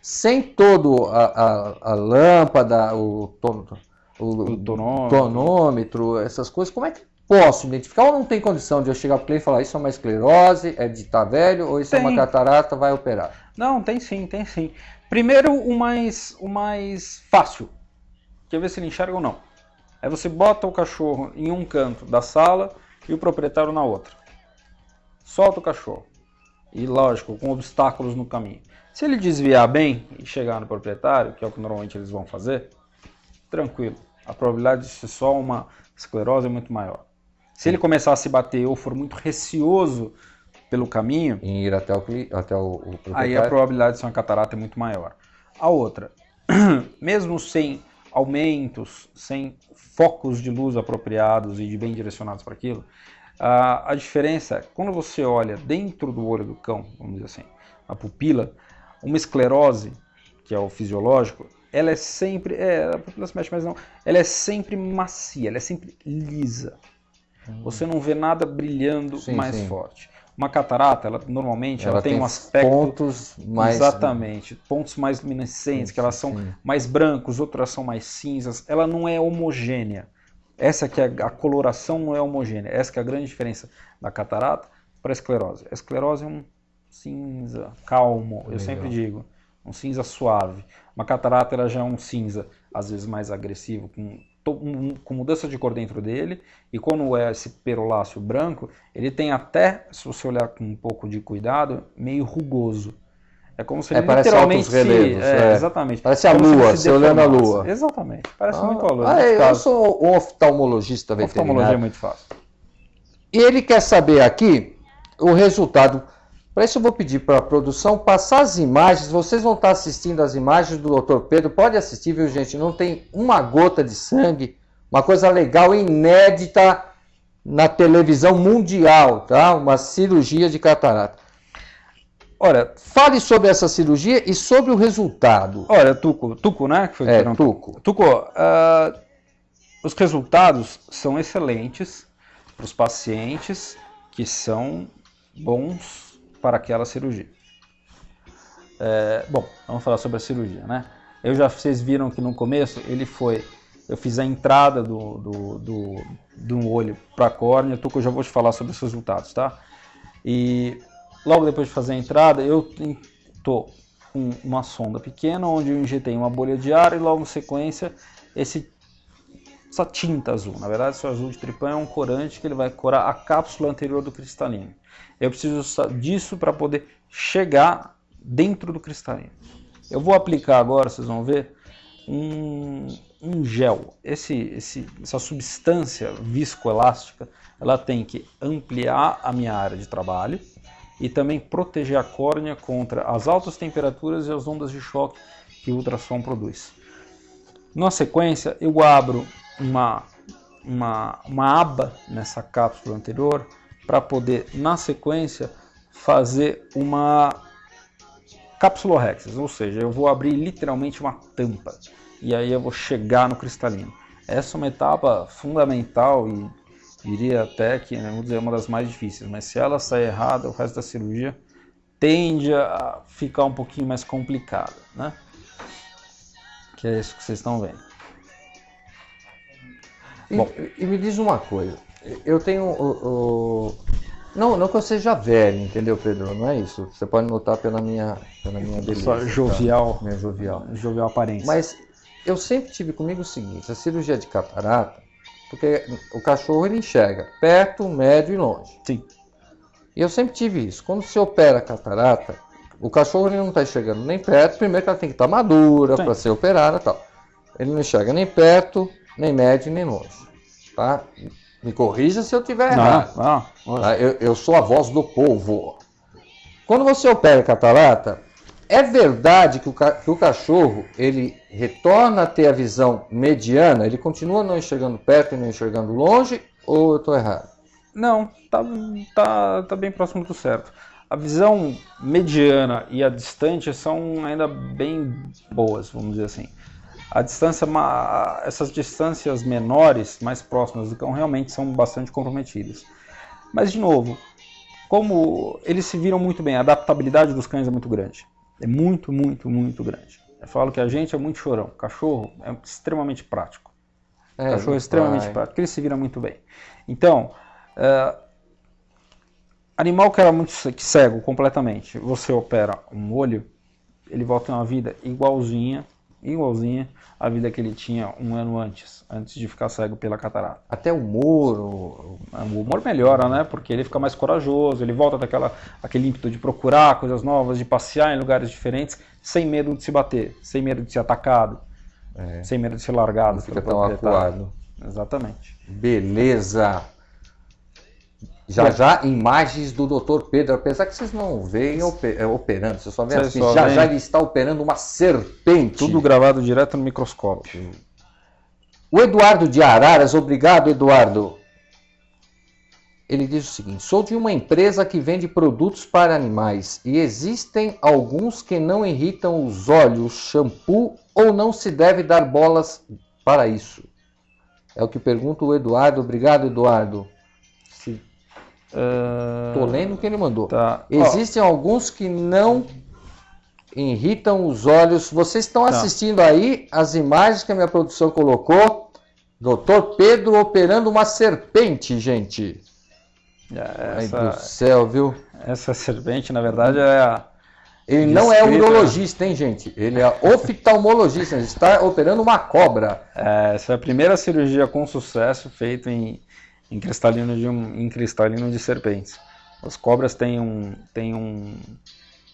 sem todo a lâmpada, o tonômetro, essas coisas, como é que posso identificar? Ou não tem condição de eu chegar para o cliente e falar, isso é uma esclerose, é de estar velho, ou isso é uma catarata, vai operar? Não, tem sim, tem sim. Primeiro, o mais fácil, quer ver se ele enxerga ou não. Aí você bota o cachorro em um canto da sala e o proprietário na outra. Solta o cachorro. E lógico, com obstáculos no caminho. Se ele desviar bem e chegar no proprietário, que é o que normalmente eles vão fazer, tranquilo. A probabilidade de ser só uma esclerose é muito maior. Se ele começar a se bater ou for muito receoso pelo caminho, em ir até o proprietário, aí a probabilidade de ser uma catarata é muito maior. A outra, mesmo sem aumentos, sem focos de luz apropriados e de bem direcionados para aquilo, a diferença é, quando você olha dentro do olho do cão, vamos dizer assim, a pupila, uma esclerose, que é o fisiológico, ela é sempre, a pupila se mexe, mas não, ela é sempre macia, ela é sempre lisa. Você não vê nada brilhando mais forte. Uma catarata, ela normalmente ela tem um aspecto... pontos mais... Exatamente, pontos mais luminescentes, que elas são mais brancos, outras são mais cinzas. Ela não é homogênea. Essa que é a coloração não é homogênea. Essa que é a grande diferença da catarata para a esclerose. A esclerose é um cinza calmo, eu sempre digo. Um cinza suave. Uma catarata ela já é um cinza, às vezes mais agressivo, com mudança de cor dentro dele, e quando é esse peroláceo branco, ele tem até, se você olhar com um pouco de cuidado, meio rugoso. É como se ele literalmente... Parece altos relevos. Exatamente. Parece a lua, você olhando a lua. Exatamente, parece muito a lua. Eu sou um oftalmologista veterinário. Oftalmologia é muito fácil. E ele quer saber aqui o resultado. Para isso eu vou pedir para a produção passar as imagens, vocês vão estar assistindo as imagens do Dr. Pedro, pode assistir, viu gente, não tem uma gota de sangue, uma coisa legal, inédita na televisão mundial, tá? Uma cirurgia de catarata. Olha, fale sobre essa cirurgia e sobre o resultado. Olha, Tuco, né? Que foi Tuco. Tuco, os resultados são excelentes para os pacientes que são bons para aquela cirurgia. Bom, vamos falar sobre a cirurgia, né? Vocês viram que no começo eu fiz a entrada do olho para a córnea, eu já vou te falar sobre os resultados, tá? E logo depois de fazer a entrada, eu estou com uma sonda pequena, onde eu injetei uma bolha de ar e logo em sequência essa tinta azul. Na verdade, esse azul de tripã é um corante que ele vai corar a cápsula anterior do cristalino. Eu preciso disso para poder chegar dentro do cristalino. Eu vou aplicar agora, vocês vão ver, um gel. Essa substância viscoelástica, ela tem que ampliar a minha área de trabalho e também proteger a córnea contra as altas temperaturas e as ondas de choque que o ultrassom produz. Na sequência, eu abro uma aba nessa cápsula anterior para poder, na sequência, fazer uma capsulorhexis, ou seja, eu vou abrir literalmente uma tampa e aí eu vou chegar no cristalino. Essa é uma etapa fundamental e diria até que, vamos dizer, uma das mais difíceis, mas se ela sair errada, o resto da cirurgia tende a ficar um pouquinho mais complicada, né? Que é isso que vocês estão vendo. E me diz uma coisa, eu tenho não que eu seja velho, entendeu, Pedro? Não é isso. Você pode notar pela minha beleza. Só jovial. Tá? Minha jovial. Jovial aparência. Mas eu sempre tive comigo o seguinte, a cirurgia de catarata, Porque o cachorro ele enxerga perto, médio e longe. Sim. E eu sempre tive isso. Quando você opera a catarata, o cachorro ele não está enxergando nem perto. Primeiro que ela tem que estar madura para ser operada e tal. Ele não enxerga nem perto, nem médio, nem longe. Tá? Me corrija se eu estiver errado. Tá? Eu sou a voz do povo. Quando você opera a catarata, é verdade que o cachorro ele retorna a ter a visão mediana? Ele continua não enxergando perto e não enxergando longe? Ou eu estou errado? Não, tá bem próximo do certo. A visão mediana e a distante são ainda bem boas, vamos dizer assim. A distância, essas distâncias menores, mais próximas do cão, realmente são bastante comprometidas. Mas, de novo, como eles se viram muito bem, a adaptabilidade dos cães é muito grande. É muito, muito, muito grande. Eu falo que a gente é muito chorão. O cachorro é extremamente prático. O cachorro é extremamente prático, ele se vira muito bem. Então, animal que era muito cego completamente, você opera um olho, ele volta a uma vida igualzinha à vida que ele tinha um ano antes de ficar cego pela catarata. Até o humor... O humor melhora, né? Porque ele fica mais corajoso, ele volta aquele ímpeto de procurar coisas novas, de passear em lugares diferentes, sem medo de se bater, sem medo de ser atacado, sem medo de ser largado. Não fica tão acuado. Exatamente. Beleza. Já imagens do Dr. Pedro, apesar que vocês não veem operando, você só vê assim, já ele está operando uma serpente. Tudo gravado direto no microscópio. O Eduardo de Araras, obrigado Eduardo. Ele diz o seguinte: sou de uma empresa que vende produtos para animais e existem alguns que não irritam os olhos, shampoo, ou não se deve dar bolas para isso? É o que pergunta o Eduardo, obrigado Eduardo. Tô lendo o que ele mandou. Tá. Existem alguns que não irritam os olhos. Vocês estão assistindo aí as imagens que a minha produção colocou. Dr. Pedro operando uma serpente, gente. Ai do céu, viu? Essa serpente, na verdade, é a... Ele não é urologista, hein, gente? Ele é oftalmologista. Ele está operando uma cobra. Essa é a primeira cirurgia com sucesso feita em cristalino de serpentes. As cobras têm um...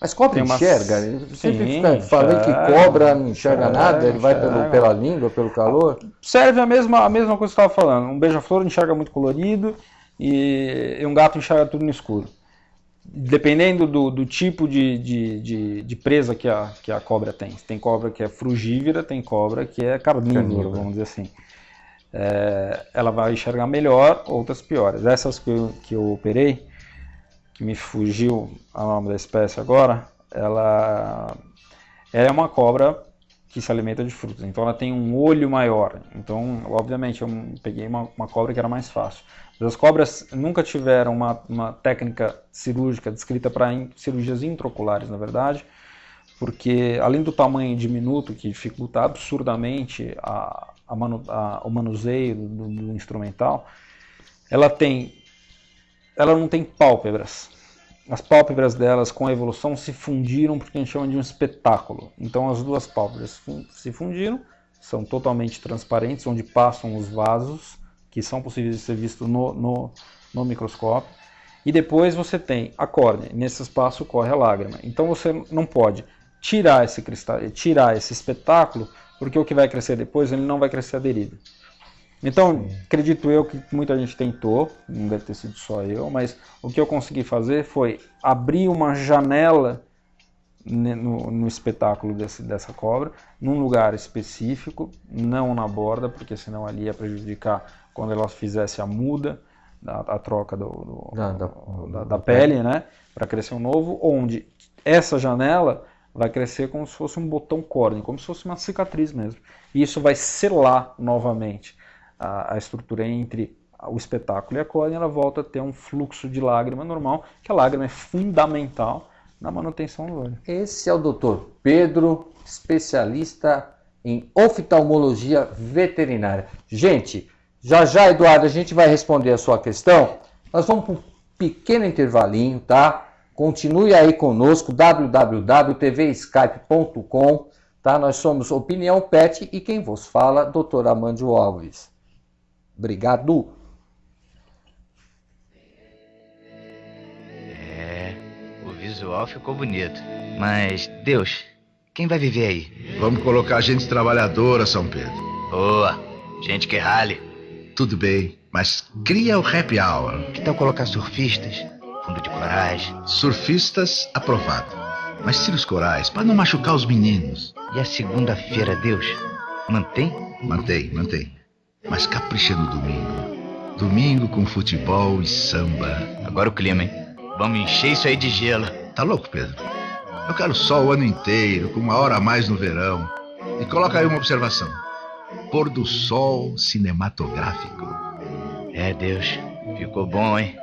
Mas cobra enxerga? Ele sempre fica falando que cobra não enxerga nada, ele vai pela língua, pelo calor. Serve a mesma coisa que você estava falando. Um beija-flor enxerga muito colorido e um gato enxerga tudo no escuro. Dependendo do tipo de presa que a cobra tem. Tem cobra que é frugívora, tem cobra que é carnívora, vamos dizer assim. Ela vai enxergar melhor, outras piores. Essas que eu operei, que me fugiu o nome da espécie agora, ela é uma cobra que se alimenta de frutas, então ela tem um olho maior. Então, obviamente, eu peguei uma cobra que era mais fácil. Mas as cobras nunca tiveram uma técnica cirúrgica descrita para cirurgias intraoculares, na verdade, porque além do tamanho diminuto, que dificulta absurdamente o manuseio do instrumental, ela não tem pálpebras. As pálpebras delas, com a evolução, se fundiram porque a gente chama de um espetáculo. Então as duas pálpebras se fundiram, são totalmente transparentes, onde passam os vasos, que são possíveis de ser vistos no microscópio. E depois você tem a córnea, nesse espaço corre a lágrima. Então você não pode tirar esse cristal, tirar esse espetáculo, porque o que vai crescer depois ele não vai crescer aderido. Então, acredito eu que muita gente tentou, não deve ter sido só eu, mas o que eu consegui fazer foi abrir uma janela no espetáculo dessa cobra, num lugar específico, não na borda, porque senão ali ia prejudicar quando ela fizesse a muda, a troca da pele, né, para crescer um novo, onde essa janela vai crescer como se fosse um botão córneo, como se fosse uma cicatriz mesmo. E isso vai selar novamente a estrutura entre o espetáculo e a córnea, ela volta a ter um fluxo de lágrima normal, que a lágrima é fundamental na manutenção do olho. Esse é o Dr. Pedro, especialista em oftalmologia veterinária. Gente, já, Eduardo, a gente vai responder a sua questão. Nós vamos para um pequeno intervalinho, tá? Continue aí conosco, www.tvskype.com, tá? Nós somos Opinião Pet e quem vos fala, Dr. Amandio Alves. Obrigado. O visual ficou bonito. Mas, Deus, quem vai viver aí? Vamos colocar gente trabalhadora, São Pedro. Boa, gente que rale. Tudo bem, mas cria o happy hour. Que tal colocar surfistas, fundo de corais? Surfistas, aprovado. Mas tira os corais, para não machucar os meninos. E a segunda-feira, Deus, mantém? Mantém. Mas capricha no domingo. Domingo com futebol e samba. Agora o clima, hein? Vamos encher isso aí de gelo. Tá louco, Pedro? Eu quero sol o ano inteiro, com 1 hora a mais no verão. E coloca aí uma observação. Pôr do sol cinematográfico. É, Deus, ficou bom, hein?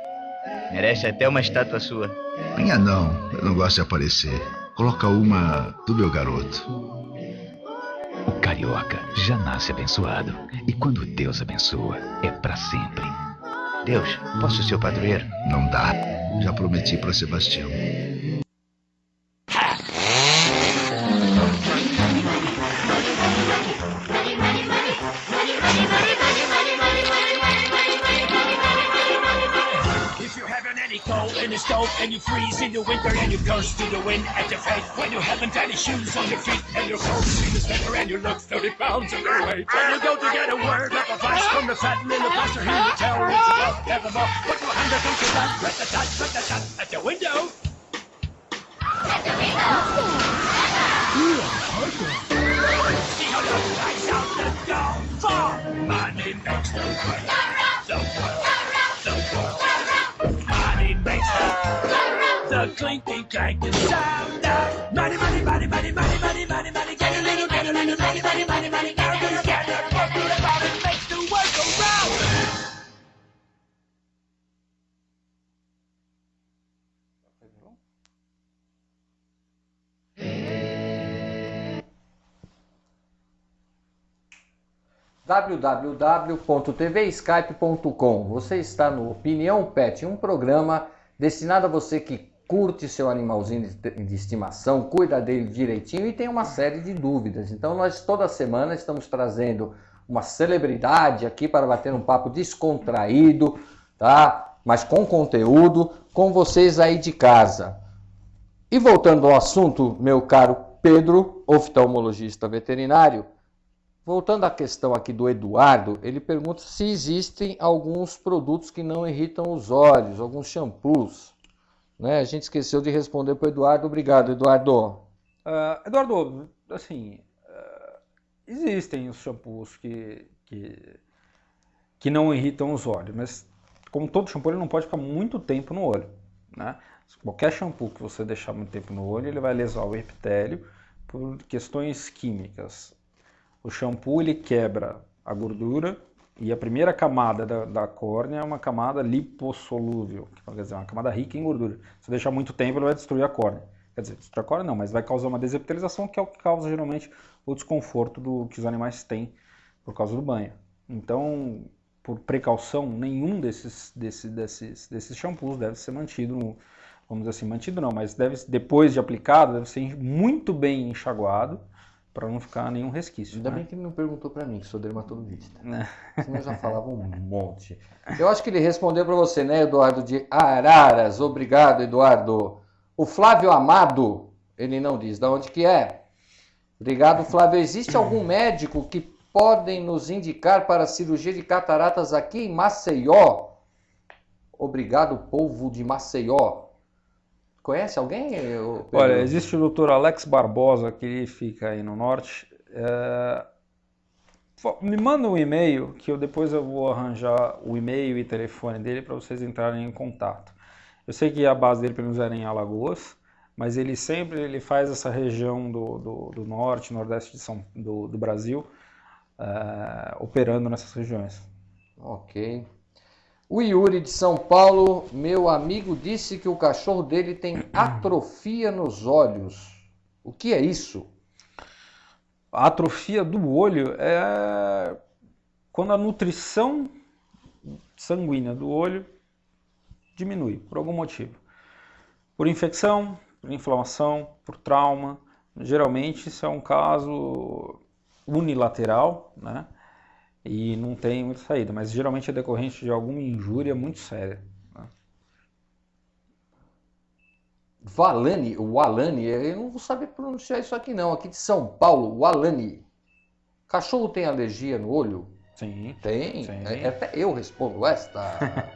Merece até uma estátua sua. Minha não, eu não gosto de aparecer. Coloca uma do meu garoto. O carioca já nasce abençoado. E quando Deus abençoa, é pra sempre. Deus, posso ser o padroeiro? Não dá. Já prometi para Sebastião. In the stove and you freeze in the winter and you curse to the wind at your face when you haven't any shoes on your feet and your clothes in the sweater and you look 30 pounds underweight. When you go to get a word of advice from the fat little pastor, he will tell you to go nevermore. Put your hand up into that, rat-a-tat, at the window. See how the lights out the door. For money makes the world, the world. Money makes the clinking clanking sound of money. Get a little money. Now together, work to the bottom, makes the world go round. www.tvskype.com. Você está no Opinião Pet, um programa destinado a você que curte seu animalzinho de estimação, cuida dele direitinho e tem uma série de dúvidas. Então nós toda semana estamos trazendo uma celebridade aqui para bater um papo descontraído, tá? Mas com conteúdo, com vocês aí de casa. E voltando ao assunto, meu caro Pedro, oftalmologista veterinário, voltando à questão aqui do Eduardo, ele pergunta se existem alguns produtos que não irritam os olhos, alguns shampoos. Né? A gente esqueceu de responder para o Eduardo. Obrigado, Eduardo. Eduardo, assim, existem os shampoos que não irritam os olhos, mas como todo shampoo, ele não pode ficar muito tempo no olho. Né? Qualquer shampoo que você deixar muito tempo no olho, ele vai lesar o epitélio por questões químicas. O shampoo ele quebra a gordura e a primeira camada da córnea é uma camada lipossolúvel, que quer dizer, uma camada rica em gordura. Se deixar muito tempo, ele vai destruir a córnea. Quer dizer, destruir a córnea não, mas vai causar uma desepitelização, que é o que causa geralmente o desconforto que os animais têm por causa do banho. Então, por precaução, nenhum desses shampoos deve ser mantido, vamos dizer assim, mantido não, mas depois de aplicado, deve ser muito bem enxaguado, para não ficar nenhum resquício. Ainda bem que ele não perguntou para mim, que sou dermatologista. Senão eu já falava um monte. Eu acho que ele respondeu para você, né, Eduardo de Araras. Obrigado, Eduardo. O Flávio Amado, ele não diz de onde que é. Obrigado, Flávio. Existe algum médico que podem nos indicar para a cirurgia de cataratas aqui em Maceió? Obrigado, povo de Maceió. Conhece alguém? Olha, existe o Dr. Alex Barbosa, que ele fica aí no norte. Me manda um e-mail, que depois eu vou arranjar o e-mail e telefone dele para vocês entrarem em contato. Eu sei que a base dele, pelo menos, era em Alagoas, mas ele sempre faz essa região do norte, nordeste do Brasil, operando nessas regiões. Ok. O Yuri de São Paulo, meu amigo, disse que o cachorro dele tem atrofia nos olhos. O que é isso? A atrofia do olho é quando a nutrição sanguínea do olho diminui, por algum motivo. Por infecção, por inflamação, por trauma. Geralmente isso é um caso unilateral, né? e não tem muita saída, mas geralmente é decorrente de alguma injúria muito séria. Walani, eu não vou saber pronunciar isso aqui não, aqui de São Paulo, Walani. Cachorro tem alergia no olho? Sim. Tem. Sim. Até eu respondo esta.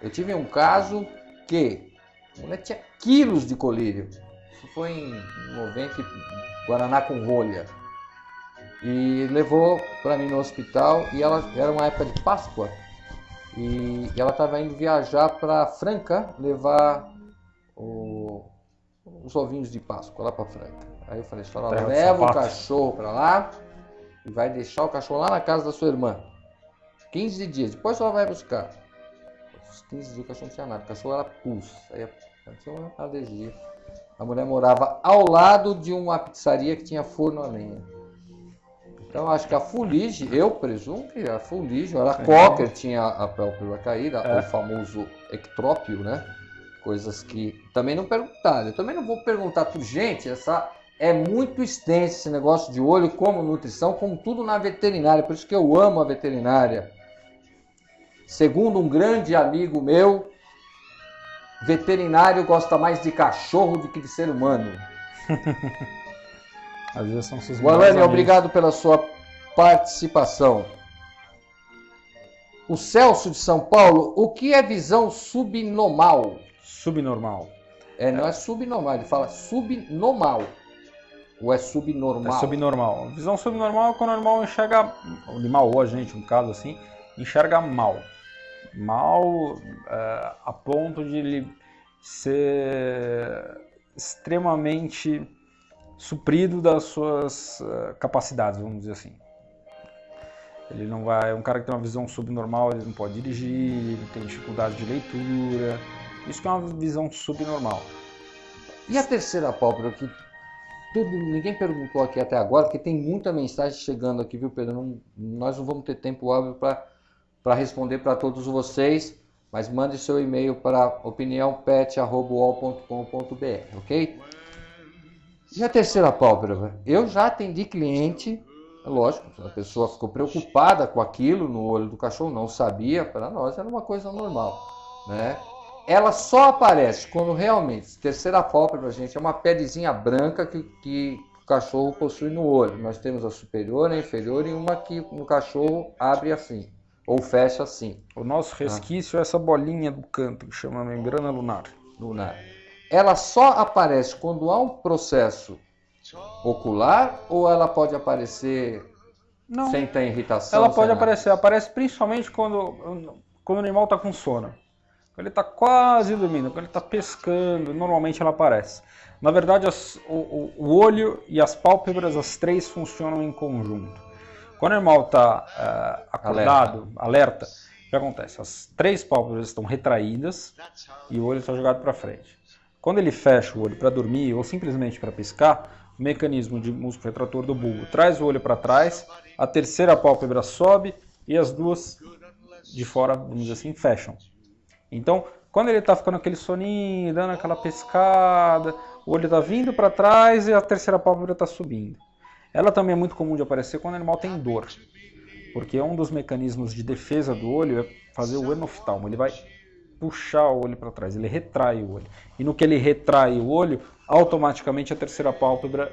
Eu tive um caso que a mulher tinha quilos de colírio. Isso foi em 90, Guaraná com rolha. E levou para mim no hospital e ela era uma época de Páscoa. E ela estava indo viajar para Franca levar os ovinhos de Páscoa lá para Franca. Aí eu falei, senhora, leva o cachorro para lá e vai deixar o cachorro lá na casa da sua irmã. 15 dias, depois ela vai buscar. Os 15 dias o cachorro não tinha nada, o cachorro era pus, aí tinha uma alergia. A mulher morava ao lado de uma pizzaria que tinha forno a lenha. Então acho que a fuligem, eu presumo que a fuligem, era cocker, tinha a pálpebra caída, o famoso ectrópio, né? Coisas que também não perguntaram. Eu também não vou perguntar tudo. Gente, é muito extenso esse negócio de olho, como nutrição, como tudo na veterinária. Por isso que eu amo a veterinária. Segundo um grande amigo meu, veterinário gosta mais de cachorro do que de ser humano. Às vezes são seus Walani, obrigado pela sua participação. O Celso de São Paulo, o que é visão subnormal? Subnormal. Não é subnormal, ele fala subnormal. Ou é subnormal? É subnormal. Visão subnormal é quando o animal enxerga, o animal ou a gente, no caso assim, enxerga mal. Mal a ponto de ele ser extremamente suprido das suas capacidades, vamos dizer assim. Ele não vai, um cara que tem uma visão subnormal, ele não pode dirigir, ele tem dificuldade de leitura. Isso que é uma visão subnormal. E a terceira pálpebra, que ninguém perguntou aqui até agora, porque tem muita mensagem chegando aqui, viu, Pedro? Nós não vamos ter tempo hábil para responder para todos vocês, mas mande seu e-mail para opiniãopet@uol.com.br, ok? E a terceira pálpebra? Eu já atendi cliente, lógico, a pessoa ficou preocupada com aquilo no olho do cachorro, não sabia, para nós era uma coisa normal, né? Ela só aparece quando realmente, terceira pálpebra, gente, é uma pelezinha branca que o cachorro possui no olho. Nós temos a superior, a inferior e uma que no cachorro abre assim, ou fecha assim. O nosso resquício é essa bolinha do canto, que chama membrana lunar. Ela só aparece quando há um processo ocular ou ela pode aparecer sem ter irritação? Ela pode aparecer, aparece principalmente quando o animal está com sono. Quando ele está quase dormindo, quando ele está pescando, normalmente ela aparece. Na verdade, o olho e as pálpebras, as três funcionam em conjunto. Quando o animal está acordado, alerta, o que acontece? As três pálpebras estão retraídas e o olho está jogado para frente. Quando ele fecha o olho para dormir ou simplesmente para piscar, o mecanismo de músculo retrator do bulbo traz o olho para trás, a terceira pálpebra sobe e as duas de fora, vamos dizer assim, fecham. Então, quando ele está ficando aquele soninho, dando aquela pescada, o olho está vindo para trás e a terceira pálpebra está subindo. Ela também é muito comum de aparecer quando o animal tem dor, porque um dos mecanismos de defesa do olho é fazer o enoftalmo. Ele vai puxar o olho para trás, ele retrai o olho. E no que ele retrai o olho, automaticamente a terceira pálpebra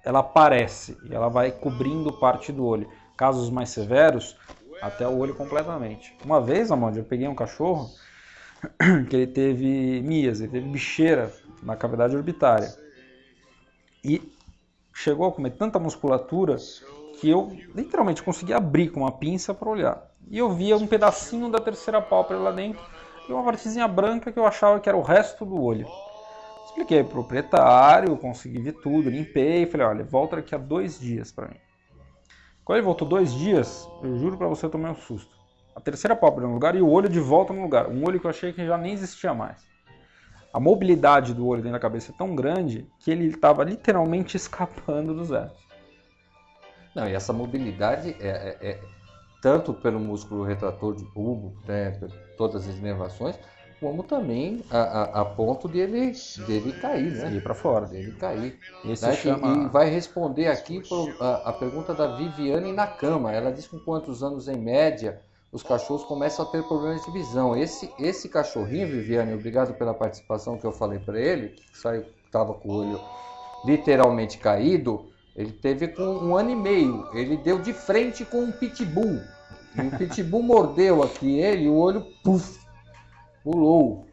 ela aparece e ela vai cobrindo parte do olho. Casos mais severos, até o olho completamente. Uma vez, Amanda, eu peguei um cachorro que ele teve mias, ele teve bicheira na cavidade orbitária. E chegou a comer tanta musculatura que eu literalmente consegui abrir com uma pinça para olhar. E eu via um pedacinho da terceira pálpebra lá dentro e uma partezinha branca que eu achava que era o resto do olho. Expliquei pro proprietário, consegui ver tudo, limpei e falei, olha, volta daqui a 2 dias para mim. Quando ele voltou 2 dias, eu juro pra você, eu tomei um susto. A terceira pálpebra no lugar e o olho de volta no lugar. Um olho que eu achei que já nem existia mais. A mobilidade do olho dentro da cabeça é tão grande que ele estava literalmente escapando dos ecos. Não, e essa mobilidade é tanto pelo músculo retrator de bulbo, né, por todas as inervações, como também a ponto dele cair, né? Ir para fora. Dele cair. Esse Né? chama... E vai responder aqui a pergunta da Viviane Nakama. Ela diz com quantos anos, em média, os cachorros começam a ter problemas de visão. Esse cachorrinho, Viviane, obrigado pela participação que eu falei para ele, que estava com o olho literalmente caído, ele teve com 1 ano e meio. Ele deu de frente com um pitbull. E o pitbull mordeu aqui ele e o olho pulou.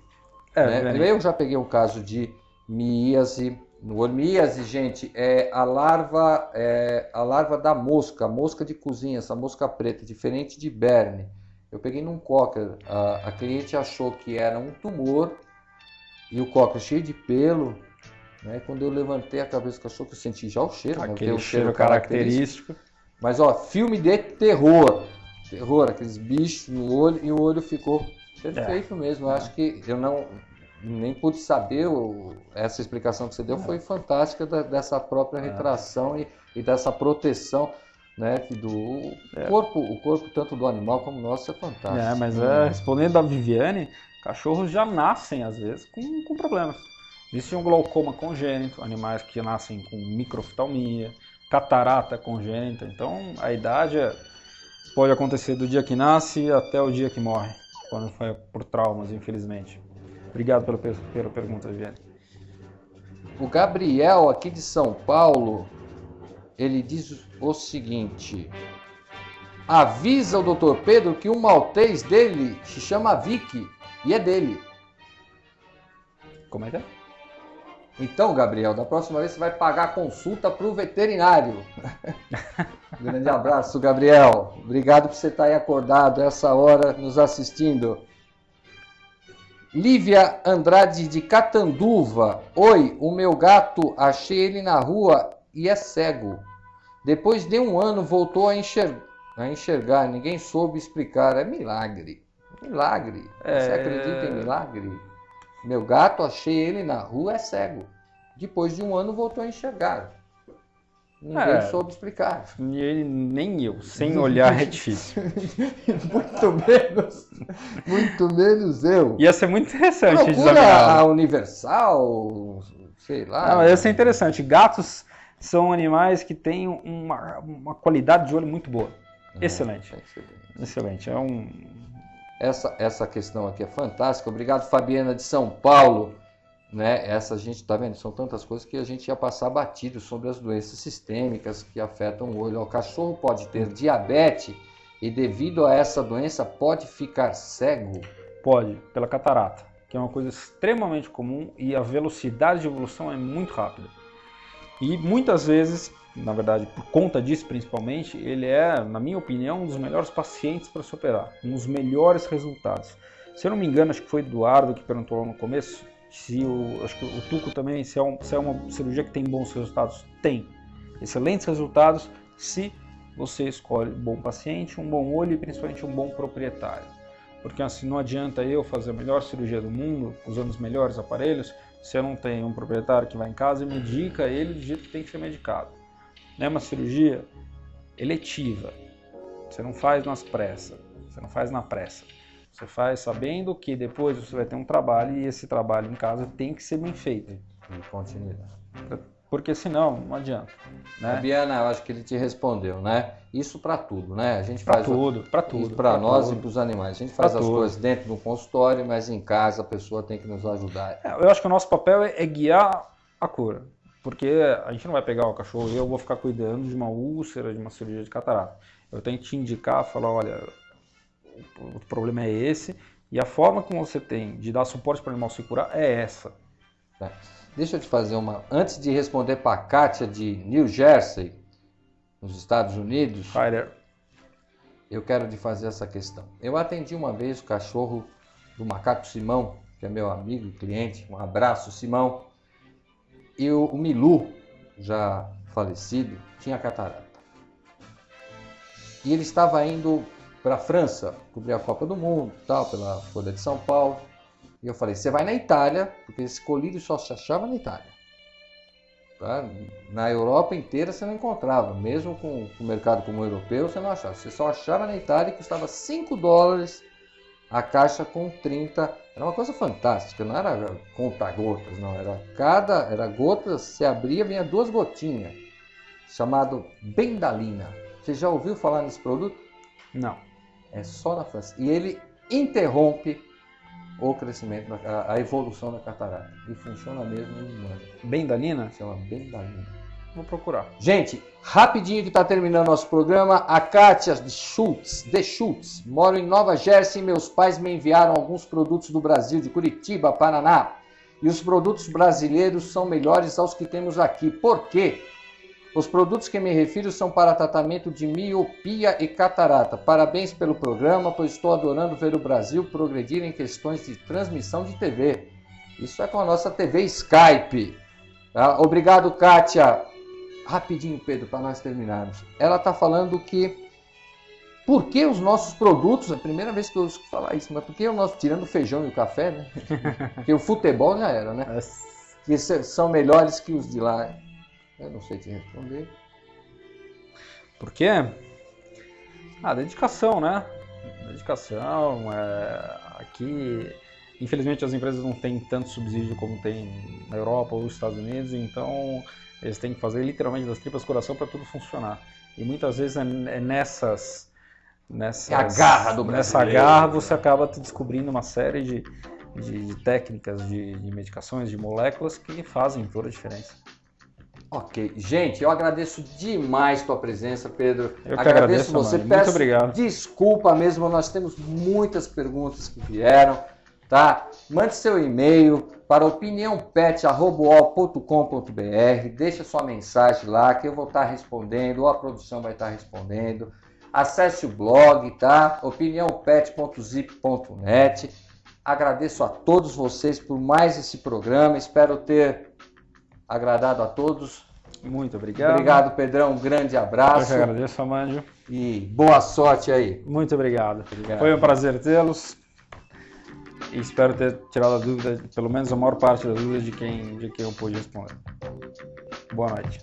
Né? Eu já peguei um caso de miíase no olho. Miíase, gente, é a larva da mosca, a mosca de cozinha, essa mosca preta, diferente de berne. Eu peguei num cocker. A cliente achou que era um tumor e o cocker cheio de pelo. Né? Quando eu levantei a cabeça do cachorro, eu senti já o cheiro. Aquele né? cheiro característico. Mas, ó, filme de terror. Terror, aqueles bichos no olho, e o olho ficou perfeito mesmo. Eu acho que eu nem pude saber, essa explicação que você deu foi fantástica dessa própria retração e dessa proteção, né, corpo, o corpo tanto do animal como o nosso é fantástico. Mas respondendo a Viviane, cachorros já nascem às vezes com problemas. Existe um glaucoma congênito, animais que nascem com microftalmia, catarata congênita, então a idade pode acontecer do dia que nasce até o dia que morre, quando foi por traumas, infelizmente. Obrigado pela pergunta, Viviane. O Gabriel, aqui de São Paulo, ele diz o seguinte: avisa o Dr. Pedro que o maltês dele se chama Vicky e é dele. Como é que é? Então, Gabriel, da próxima vez você vai pagar a consulta para o veterinário. Grande abraço, Gabriel. Obrigado por você estar aí acordado essa hora nos assistindo. Lívia Andrade de Catanduva. Oi, o meu gato, achei ele na rua e é cego. Depois de 1 ano voltou a enxergar. Ninguém soube explicar. É milagre. Milagre. Você acredita em milagre? Meu gato, achei ele na rua, é cego. Depois de 1 ano voltou a enxergar. Ninguém soube explicar. Nem eu, sem olhar é difícil. muito menos eu. Ia ser muito interessante. Procura a Universal, sei lá. Não, ia ser interessante. Gatos são animais que têm uma qualidade de olho muito boa. Excelente. Excelente. Essa questão aqui é fantástica. Obrigado, Fabiana de São Paulo. Né? Essa a gente tá vendo, são tantas coisas que a gente ia passar batido sobre as doenças sistêmicas que afetam o olho. O cachorro pode ter diabetes e devido a essa doença pode ficar cego? Pode, pela catarata, que é uma coisa extremamente comum e a velocidade de evolução é muito rápida. E muitas vezes, na verdade, por conta disso principalmente, ele é, na minha opinião, um dos melhores pacientes para se operar, um dos melhores resultados. Se eu não me engano, acho que foi Eduardo que perguntou lá no começo, acho que o Tuco também, se é uma cirurgia que tem bons resultados. Tem excelentes resultados se você escolhe um bom paciente, um bom olho e principalmente um bom proprietário. Porque assim, não adianta eu fazer a melhor cirurgia do mundo, usando os melhores aparelhos, se eu não tenho um proprietário que vai em casa e medica ele do jeito que tem que ser medicado. É uma cirurgia eletiva, você não faz nas pressas, você não faz na pressa. Você faz sabendo que depois você vai ter um trabalho e esse trabalho em casa tem que ser bem feito. E continuidade. Porque senão não adianta. Né? Fabiana, eu acho que ele te respondeu, né? Isso para tudo, né? A gente faz para tudo. Para nós e para os animais. A gente faz as coisas dentro do consultório, mas em casa a pessoa tem que nos ajudar. Eu acho que o nosso papel é guiar a cura. Porque a gente não vai pegar o cachorro e eu vou ficar cuidando de uma úlcera, de uma cirurgia de catarata. Eu tenho que te indicar, falar, olha, o problema é esse, e a forma que você tem de dar suporte para o animal se curar é essa. Deixa eu te fazer uma... Antes de responder para a Kátia de New Jersey, nos Estados Unidos, eu quero te fazer essa questão. Eu atendi uma vez o cachorro do macaco Simão, que é meu amigo e cliente, um abraço, Simão, e o Milu, já falecido, tinha catarata. E ele estava indo para a França, cobrir a Copa do Mundo, tal, pela Folha de São Paulo. E eu falei, você vai na Itália, porque esse colírio só se achava na Itália. Tá? Na Europa inteira você não encontrava, mesmo com o mercado como o europeu, você não achava. Você só achava na Itália e custava $5 a caixa com 30, era uma coisa fantástica, não era conta-gotas, não, era gotas, você abria, vinha 2 gotinhas, chamado Bendalina. Você já ouviu falar nesse produto? Não. É só na França. E ele interrompe o crescimento, a evolução da catarata. E funciona mesmo em humano. Bendalina? Chama Bendalina. Vou procurar. Gente, rapidinho que está terminando nosso programa, a Kátia de Schultz, moro em Nova Jersey, meus pais me enviaram alguns produtos do Brasil, de Curitiba, Paraná, e os produtos brasileiros são melhores aos que temos aqui. Por quê? Os produtos que me refiro são para tratamento de miopia e catarata. Parabéns pelo programa, pois estou adorando ver o Brasil progredir em questões de transmissão de TV. Isso é com a nossa TV Skype. Tá? Obrigado, Kátia. Rapidinho, Pedro, para nós terminarmos. Ela está falando que por que os nossos produtos, é a primeira vez que eu ouço falar isso, mas por que o nosso, tirando o feijão e o café, né? Porque o futebol já era, né? Que são melhores que os de lá. Eu não sei te responder. Por quê? Dedicação, né? Dedicação. Aqui, infelizmente, as empresas não têm tanto subsídio como tem na Europa ou nos Estados Unidos, então eles têm que fazer literalmente das tripas coração para tudo funcionar. E muitas vezes é nessas É a garra do nessa brasileiro. garra você acaba descobrindo uma série de técnicas, de medicações, de moléculas que fazem toda a diferença. Ok. Gente, eu agradeço demais tua presença, Pedro. Eu que agradeço você. Amândio. Muito obrigado. Desculpa mesmo, nós temos muitas perguntas que vieram, tá? Mande seu e-mail para opiniãopet@uol.com.br, deixa sua mensagem lá que eu vou estar respondendo, ou a produção vai estar respondendo. Acesse o blog, tá? opiniãopet.zip.net. Agradeço a todos vocês por mais esse programa, espero ter agradado a todos. Muito obrigado. Obrigado, Pedrão. Um grande abraço. Eu que agradeço, Amândio. E boa sorte aí. Muito obrigado. Obrigado. Foi um prazer tê-los. E espero ter tirado a dúvida, pelo menos a maior parte das dúvidas de quem eu pude responder. Boa noite.